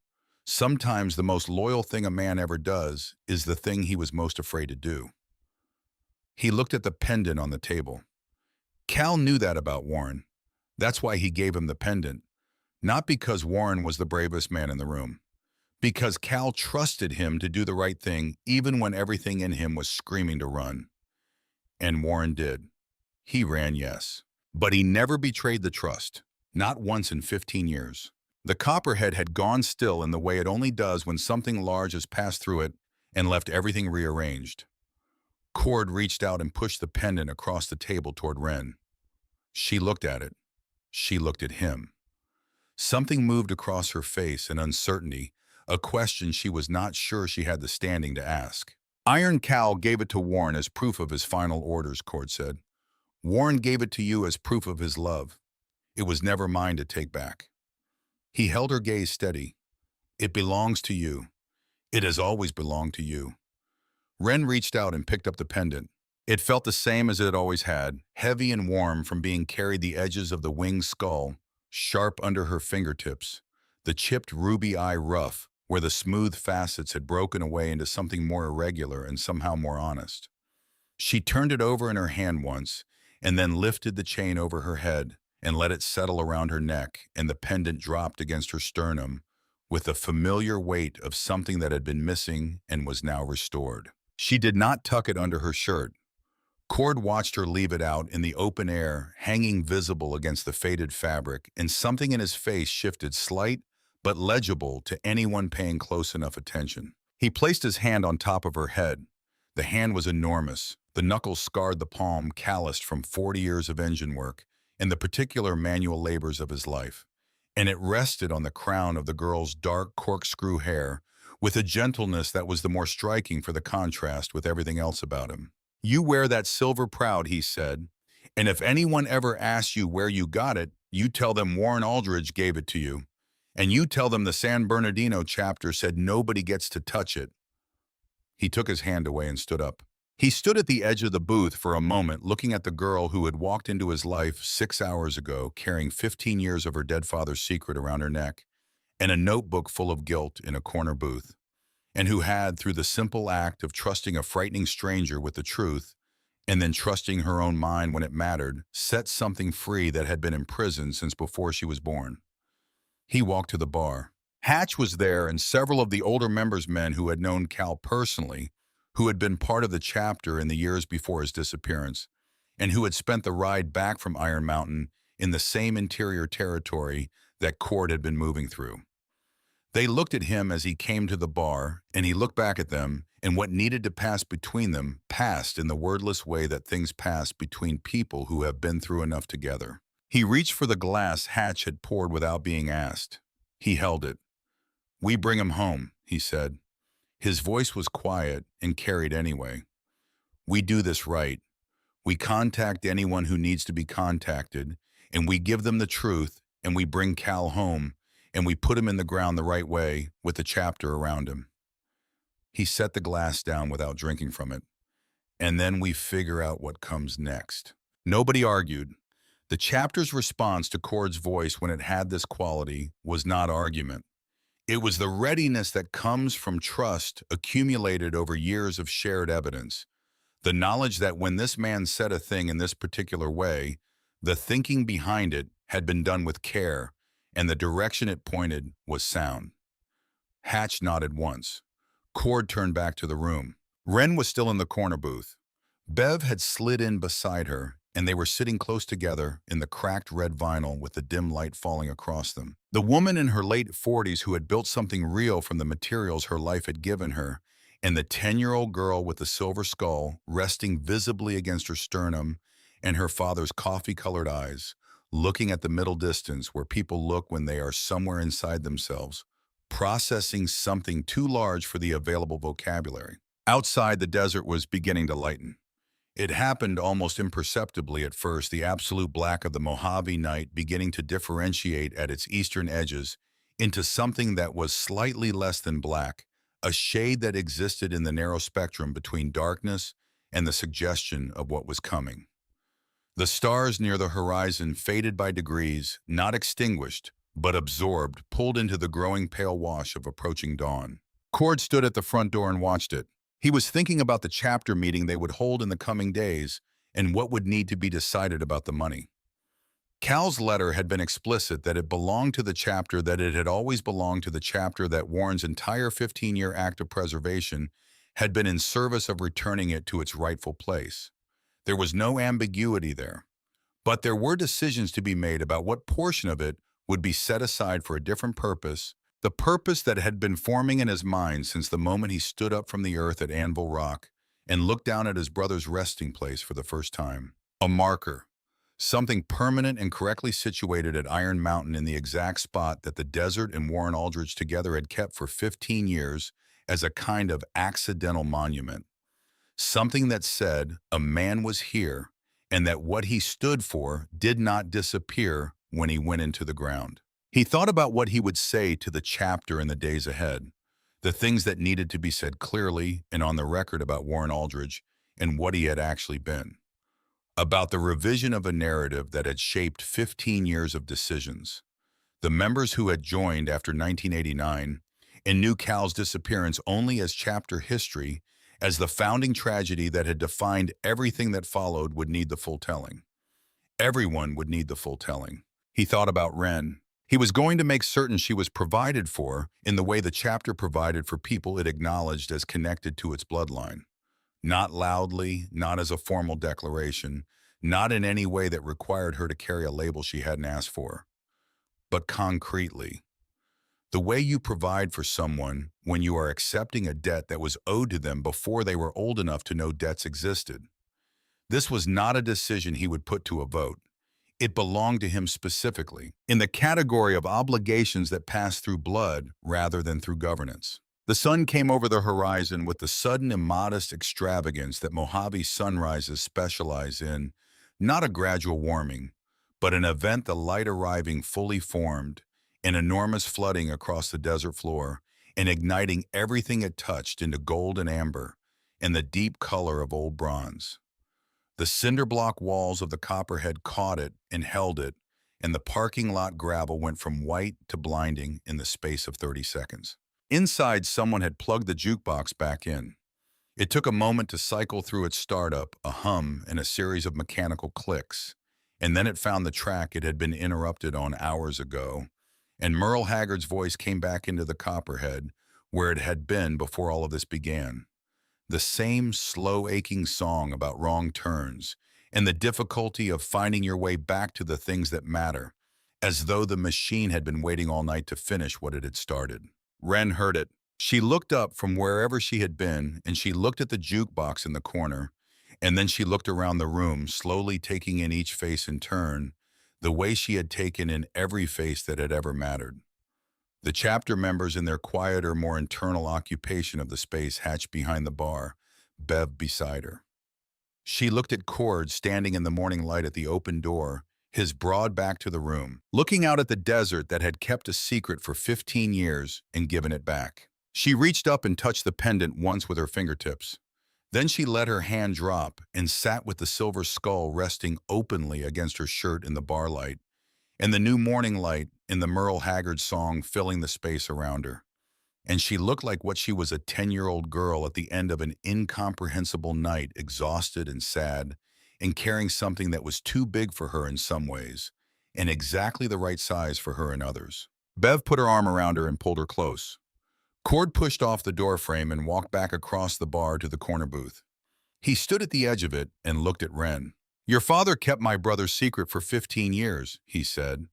Sometimes the most loyal thing a man ever does is the thing he was most afraid to do." He looked at the pendant on the table. Cal knew that about Warren. That's why he gave him the pendant. Not because Warren was the bravest man in the room. Because Cal trusted him to do the right thing even when everything in him was screaming to run. And Warren did. He ran, yes. But he never betrayed the trust. Not once in 15 years. The Copperhead had gone still in the way it only does when something large has passed through it and left everything rearranged. Cord reached out and pushed the pendant across the table toward Ren. She looked at it. She looked at him. Something moved across her face, an uncertainty, a question she was not sure she had the standing to ask. "Iron Cal gave it to Warren as proof of his final orders," Cord said. "Warren gave it to you as proof of his love. It was never mine to take back." He held her gaze steady. "It belongs to you. It has always belonged to you. Ren reached out and picked up the pendant. It felt the same as it had always had, heavy and warm from being carried the edges of the winged skull, sharp under her fingertips, the chipped ruby eye rough, where the smooth facets had broken away into something more irregular and somehow more honest. She turned it over in her hand once, and then lifted the chain over her head and let it settle around her neck, and the pendant dropped against her sternum with the familiar weight of something that had been missing and was now restored. She did not tuck it under her shirt. Cord watched her leave it out in the open air, hanging visible against the faded fabric, and something in his face shifted slight but legible to anyone paying close enough attention. He placed his hand on top of her head. The hand was enormous. The knuckles scarred the palm, calloused from 40 years of engine work and the particular manual labors of his life. And it rested on the crown of the girl's dark corkscrew hair with a gentleness that was the more striking for the contrast with everything else about him. "You wear that silver proud," he said, "and if anyone ever asks you where you got it, you tell them Warren Aldridge gave it to you. And you tell them the San Bernardino chapter said nobody gets to touch it." He took his hand away and stood up. He stood at the edge of the booth for a moment, looking at the girl who had walked into his life 6 hours ago, carrying 15 years of her dead father's secret around her neck, and a notebook full of guilt in a corner booth, and who had, through the simple act of trusting a frightening stranger with the truth, and then trusting her own mind when it mattered, set something free that had been imprisoned since before she was born. He walked to the bar. Hatch was there, and several of the older members' men who had known Cal personally, who had been part of the chapter in the years before his disappearance, and who had spent the ride back from Iron Mountain in the same interior territory that Cord had been moving through. They looked at him as he came to the bar, and he looked back at them, and what needed to pass between them passed in the wordless way that things pass between people who have been through enough together. He reached for the glass Hatch had poured without being asked. He held it. "We bring him home," he said. His voice was quiet and carried anyway. "We do this right. We contact anyone who needs to be contacted, and we give them the truth, and we bring Cal home, and we put him in the ground the right way with the chapter around him." He set the glass down without drinking from it. "And then we figure out what comes next." Nobody argued. The chapter's response to Cord's voice when it had this quality was not argument. It was the readiness that comes from trust accumulated over years of shared evidence. The knowledge that when this man said a thing in this particular way, the thinking behind it had been done with care, and the direction it pointed was sound. Hatch nodded once. Cord turned back to the room. Ren was still in the corner booth. Bev had slid in beside her, and they were sitting close together in the cracked red vinyl with the dim light falling across them. The woman in her late 40s who had built something real from the materials her life had given her, and the 10-year-old girl with the silver skull resting visibly against her sternum, and her father's coffee-colored eyes, looking at the middle distance where people look when they are somewhere inside themselves, processing something too large for the available vocabulary. Outside, the desert was beginning to lighten. It happened almost imperceptibly at first, the absolute black of the Mojave night beginning to differentiate at its eastern edges into something that was slightly less than black, a shade that existed in the narrow spectrum between darkness and the suggestion of what was coming. The stars near the horizon faded by degrees, not extinguished, but absorbed, pulled into the growing pale wash of approaching dawn. Cord stood at the front door and watched it. He was thinking about the chapter meeting they would hold in the coming days and what would need to be decided about the money. Cal's letter had been explicit that it belonged to the chapter, that it had always belonged to the chapter, that Warren's entire 15-year act of preservation had been in service of returning it to its rightful place. There was no ambiguity there. But there were decisions to be made about what portion of it would be set aside for a different purpose, the purpose that had been forming in his mind since the moment he stood up from the earth at Anvil Rock and looked down at his brother's resting place for the first time. A marker, something permanent and correctly situated at Iron Mountain in the exact spot that the desert and Warren Aldridge together had kept for 15 years as a kind of accidental monument. Something that said a man was here and that what he stood for did not disappear when he went into the ground. He thought about what he would say to the chapter in the days ahead. The things that needed to be said clearly and on the record about Warren Aldridge and what he had actually been. About the revision of a narrative that had shaped 15 years of decisions. The members who had joined after 1989 and knew Cal's disappearance only as chapter history, as the founding tragedy that had defined everything that followed, would need the full telling. Everyone would need the full telling. He thought about Wren. He was going to make certain she was provided for in the way the chapter provided for people it acknowledged as connected to its bloodline. Not loudly, not as a formal declaration, not in any way that required her to carry a label she hadn't asked for, but concretely. The way you provide for someone when you are accepting a debt that was owed to them before they were old enough to know debts existed. This was not a decision he would put to a vote. It belonged to him specifically, in the category of obligations that pass through blood rather than through governance. The sun came over the horizon with the sudden immodest extravagance that Mojave sunrises specialize in, not a gradual warming, but an event, the light arriving fully formed, an enormous flooding across the desert floor, and igniting everything it touched into gold and amber and the deep color of old bronze. The cinder block walls of the Copperhead caught it and held it, and the parking lot gravel went from white to blinding in the space of 30 seconds. Inside, someone had plugged the jukebox back in. It took a moment to cycle through its startup, a hum and a series of mechanical clicks, and then it found the track it had been interrupted on hours ago, and Merle Haggard's voice came back into the Copperhead, where it had been before all of this began. The same slow, aching song about wrong turns and the difficulty of finding your way back to the things that matter, as though the machine had been waiting all night to finish what it had started. Wren heard it. She looked up from wherever she had been, and she looked at the jukebox in the corner, and then she looked around the room, slowly taking in each face in turn, the way she had taken in every face that had ever mattered. The chapter members in their quieter, more internal occupation of the space hatched behind the bar, Bev beside her. She looked at Cord standing in the morning light at the open door, his broad back to the room, looking out at the desert that had kept a secret for 15 years and given it back. She reached up and touched the pendant once with her fingertips. Then she let her hand drop and sat with the silver skull resting openly against her shirt in the bar light, and the new morning light in the Merle Haggard song filling the space around her. And she looked like what she was, a 10-year-old girl at the end of an incomprehensible night, exhausted and sad, and carrying something that was too big for her in some ways, and exactly the right size for her in others. Bev put her arm around her and pulled her close. Cord pushed off the doorframe and walked back across the bar to the corner booth. He stood at the edge of it and looked at Wren. "Your father kept my brother's secret for 15 years, he said.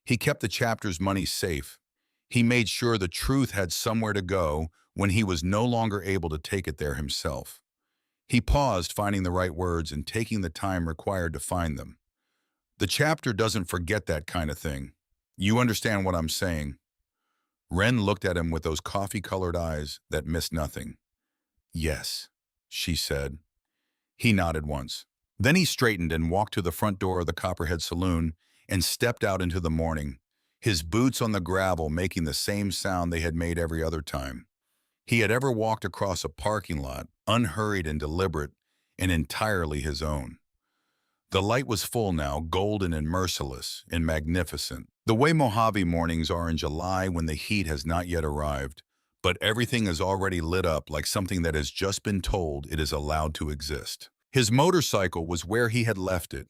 He kept the chapter's money safe. He made sure the truth had somewhere to go when he was no longer able to take it there himself." He paused, finding the right words and taking the time required to find them. "The chapter doesn't forget that kind of thing. You understand what I'm saying?" Wren looked at him with those coffee-colored eyes that missed nothing. "Yes," she said. He nodded once. Then he straightened and walked to the front door of the Copperhead Saloon and stepped out into the morning, his boots on the gravel making the same sound they had made every other time he had ever walked across a parking lot, unhurried and deliberate, and entirely his own. The light was full now, golden and merciless and magnificent, the way Mojave mornings are in July when the heat has not yet arrived, but everything is already lit up like something that has just been told it is allowed to exist. His motorcycle was where he had left it.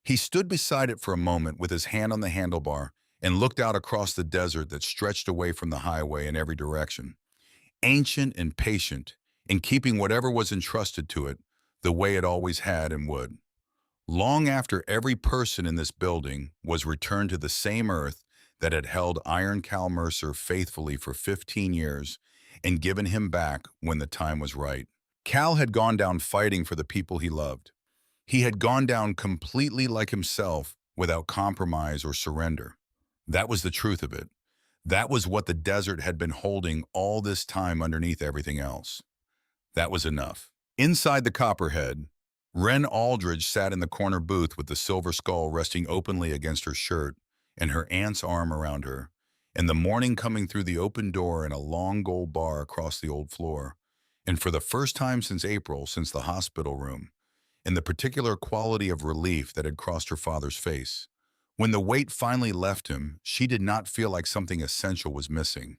He stood beside it for a moment with his hand on the handlebar and looked out across the desert that stretched away from the highway in every direction, ancient and patient, in keeping whatever was entrusted to it the way it always had and would. Long after every person in this building was returned to the same earth that had held Iron Cal Mercer faithfully for 15 years and given him back when the time was right. Cal had gone down fighting for the people he loved. He had gone down completely like himself, without compromise or surrender. That was the truth of it. That was what the desert had been holding all this time underneath everything else. That was enough. Inside the Copperhead, Wren Aldridge sat in the corner booth with the silver skull resting openly against her shirt and her aunt's arm around her, and the morning coming through the open door and a long gold bar across the old floor. And for the first time since April, since the hospital room, and the particular quality of relief that had crossed her father's face. When the weight finally left him, she did not feel like something essential was missing.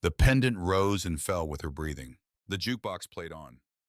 The pendant rose and fell with her breathing. The jukebox played on.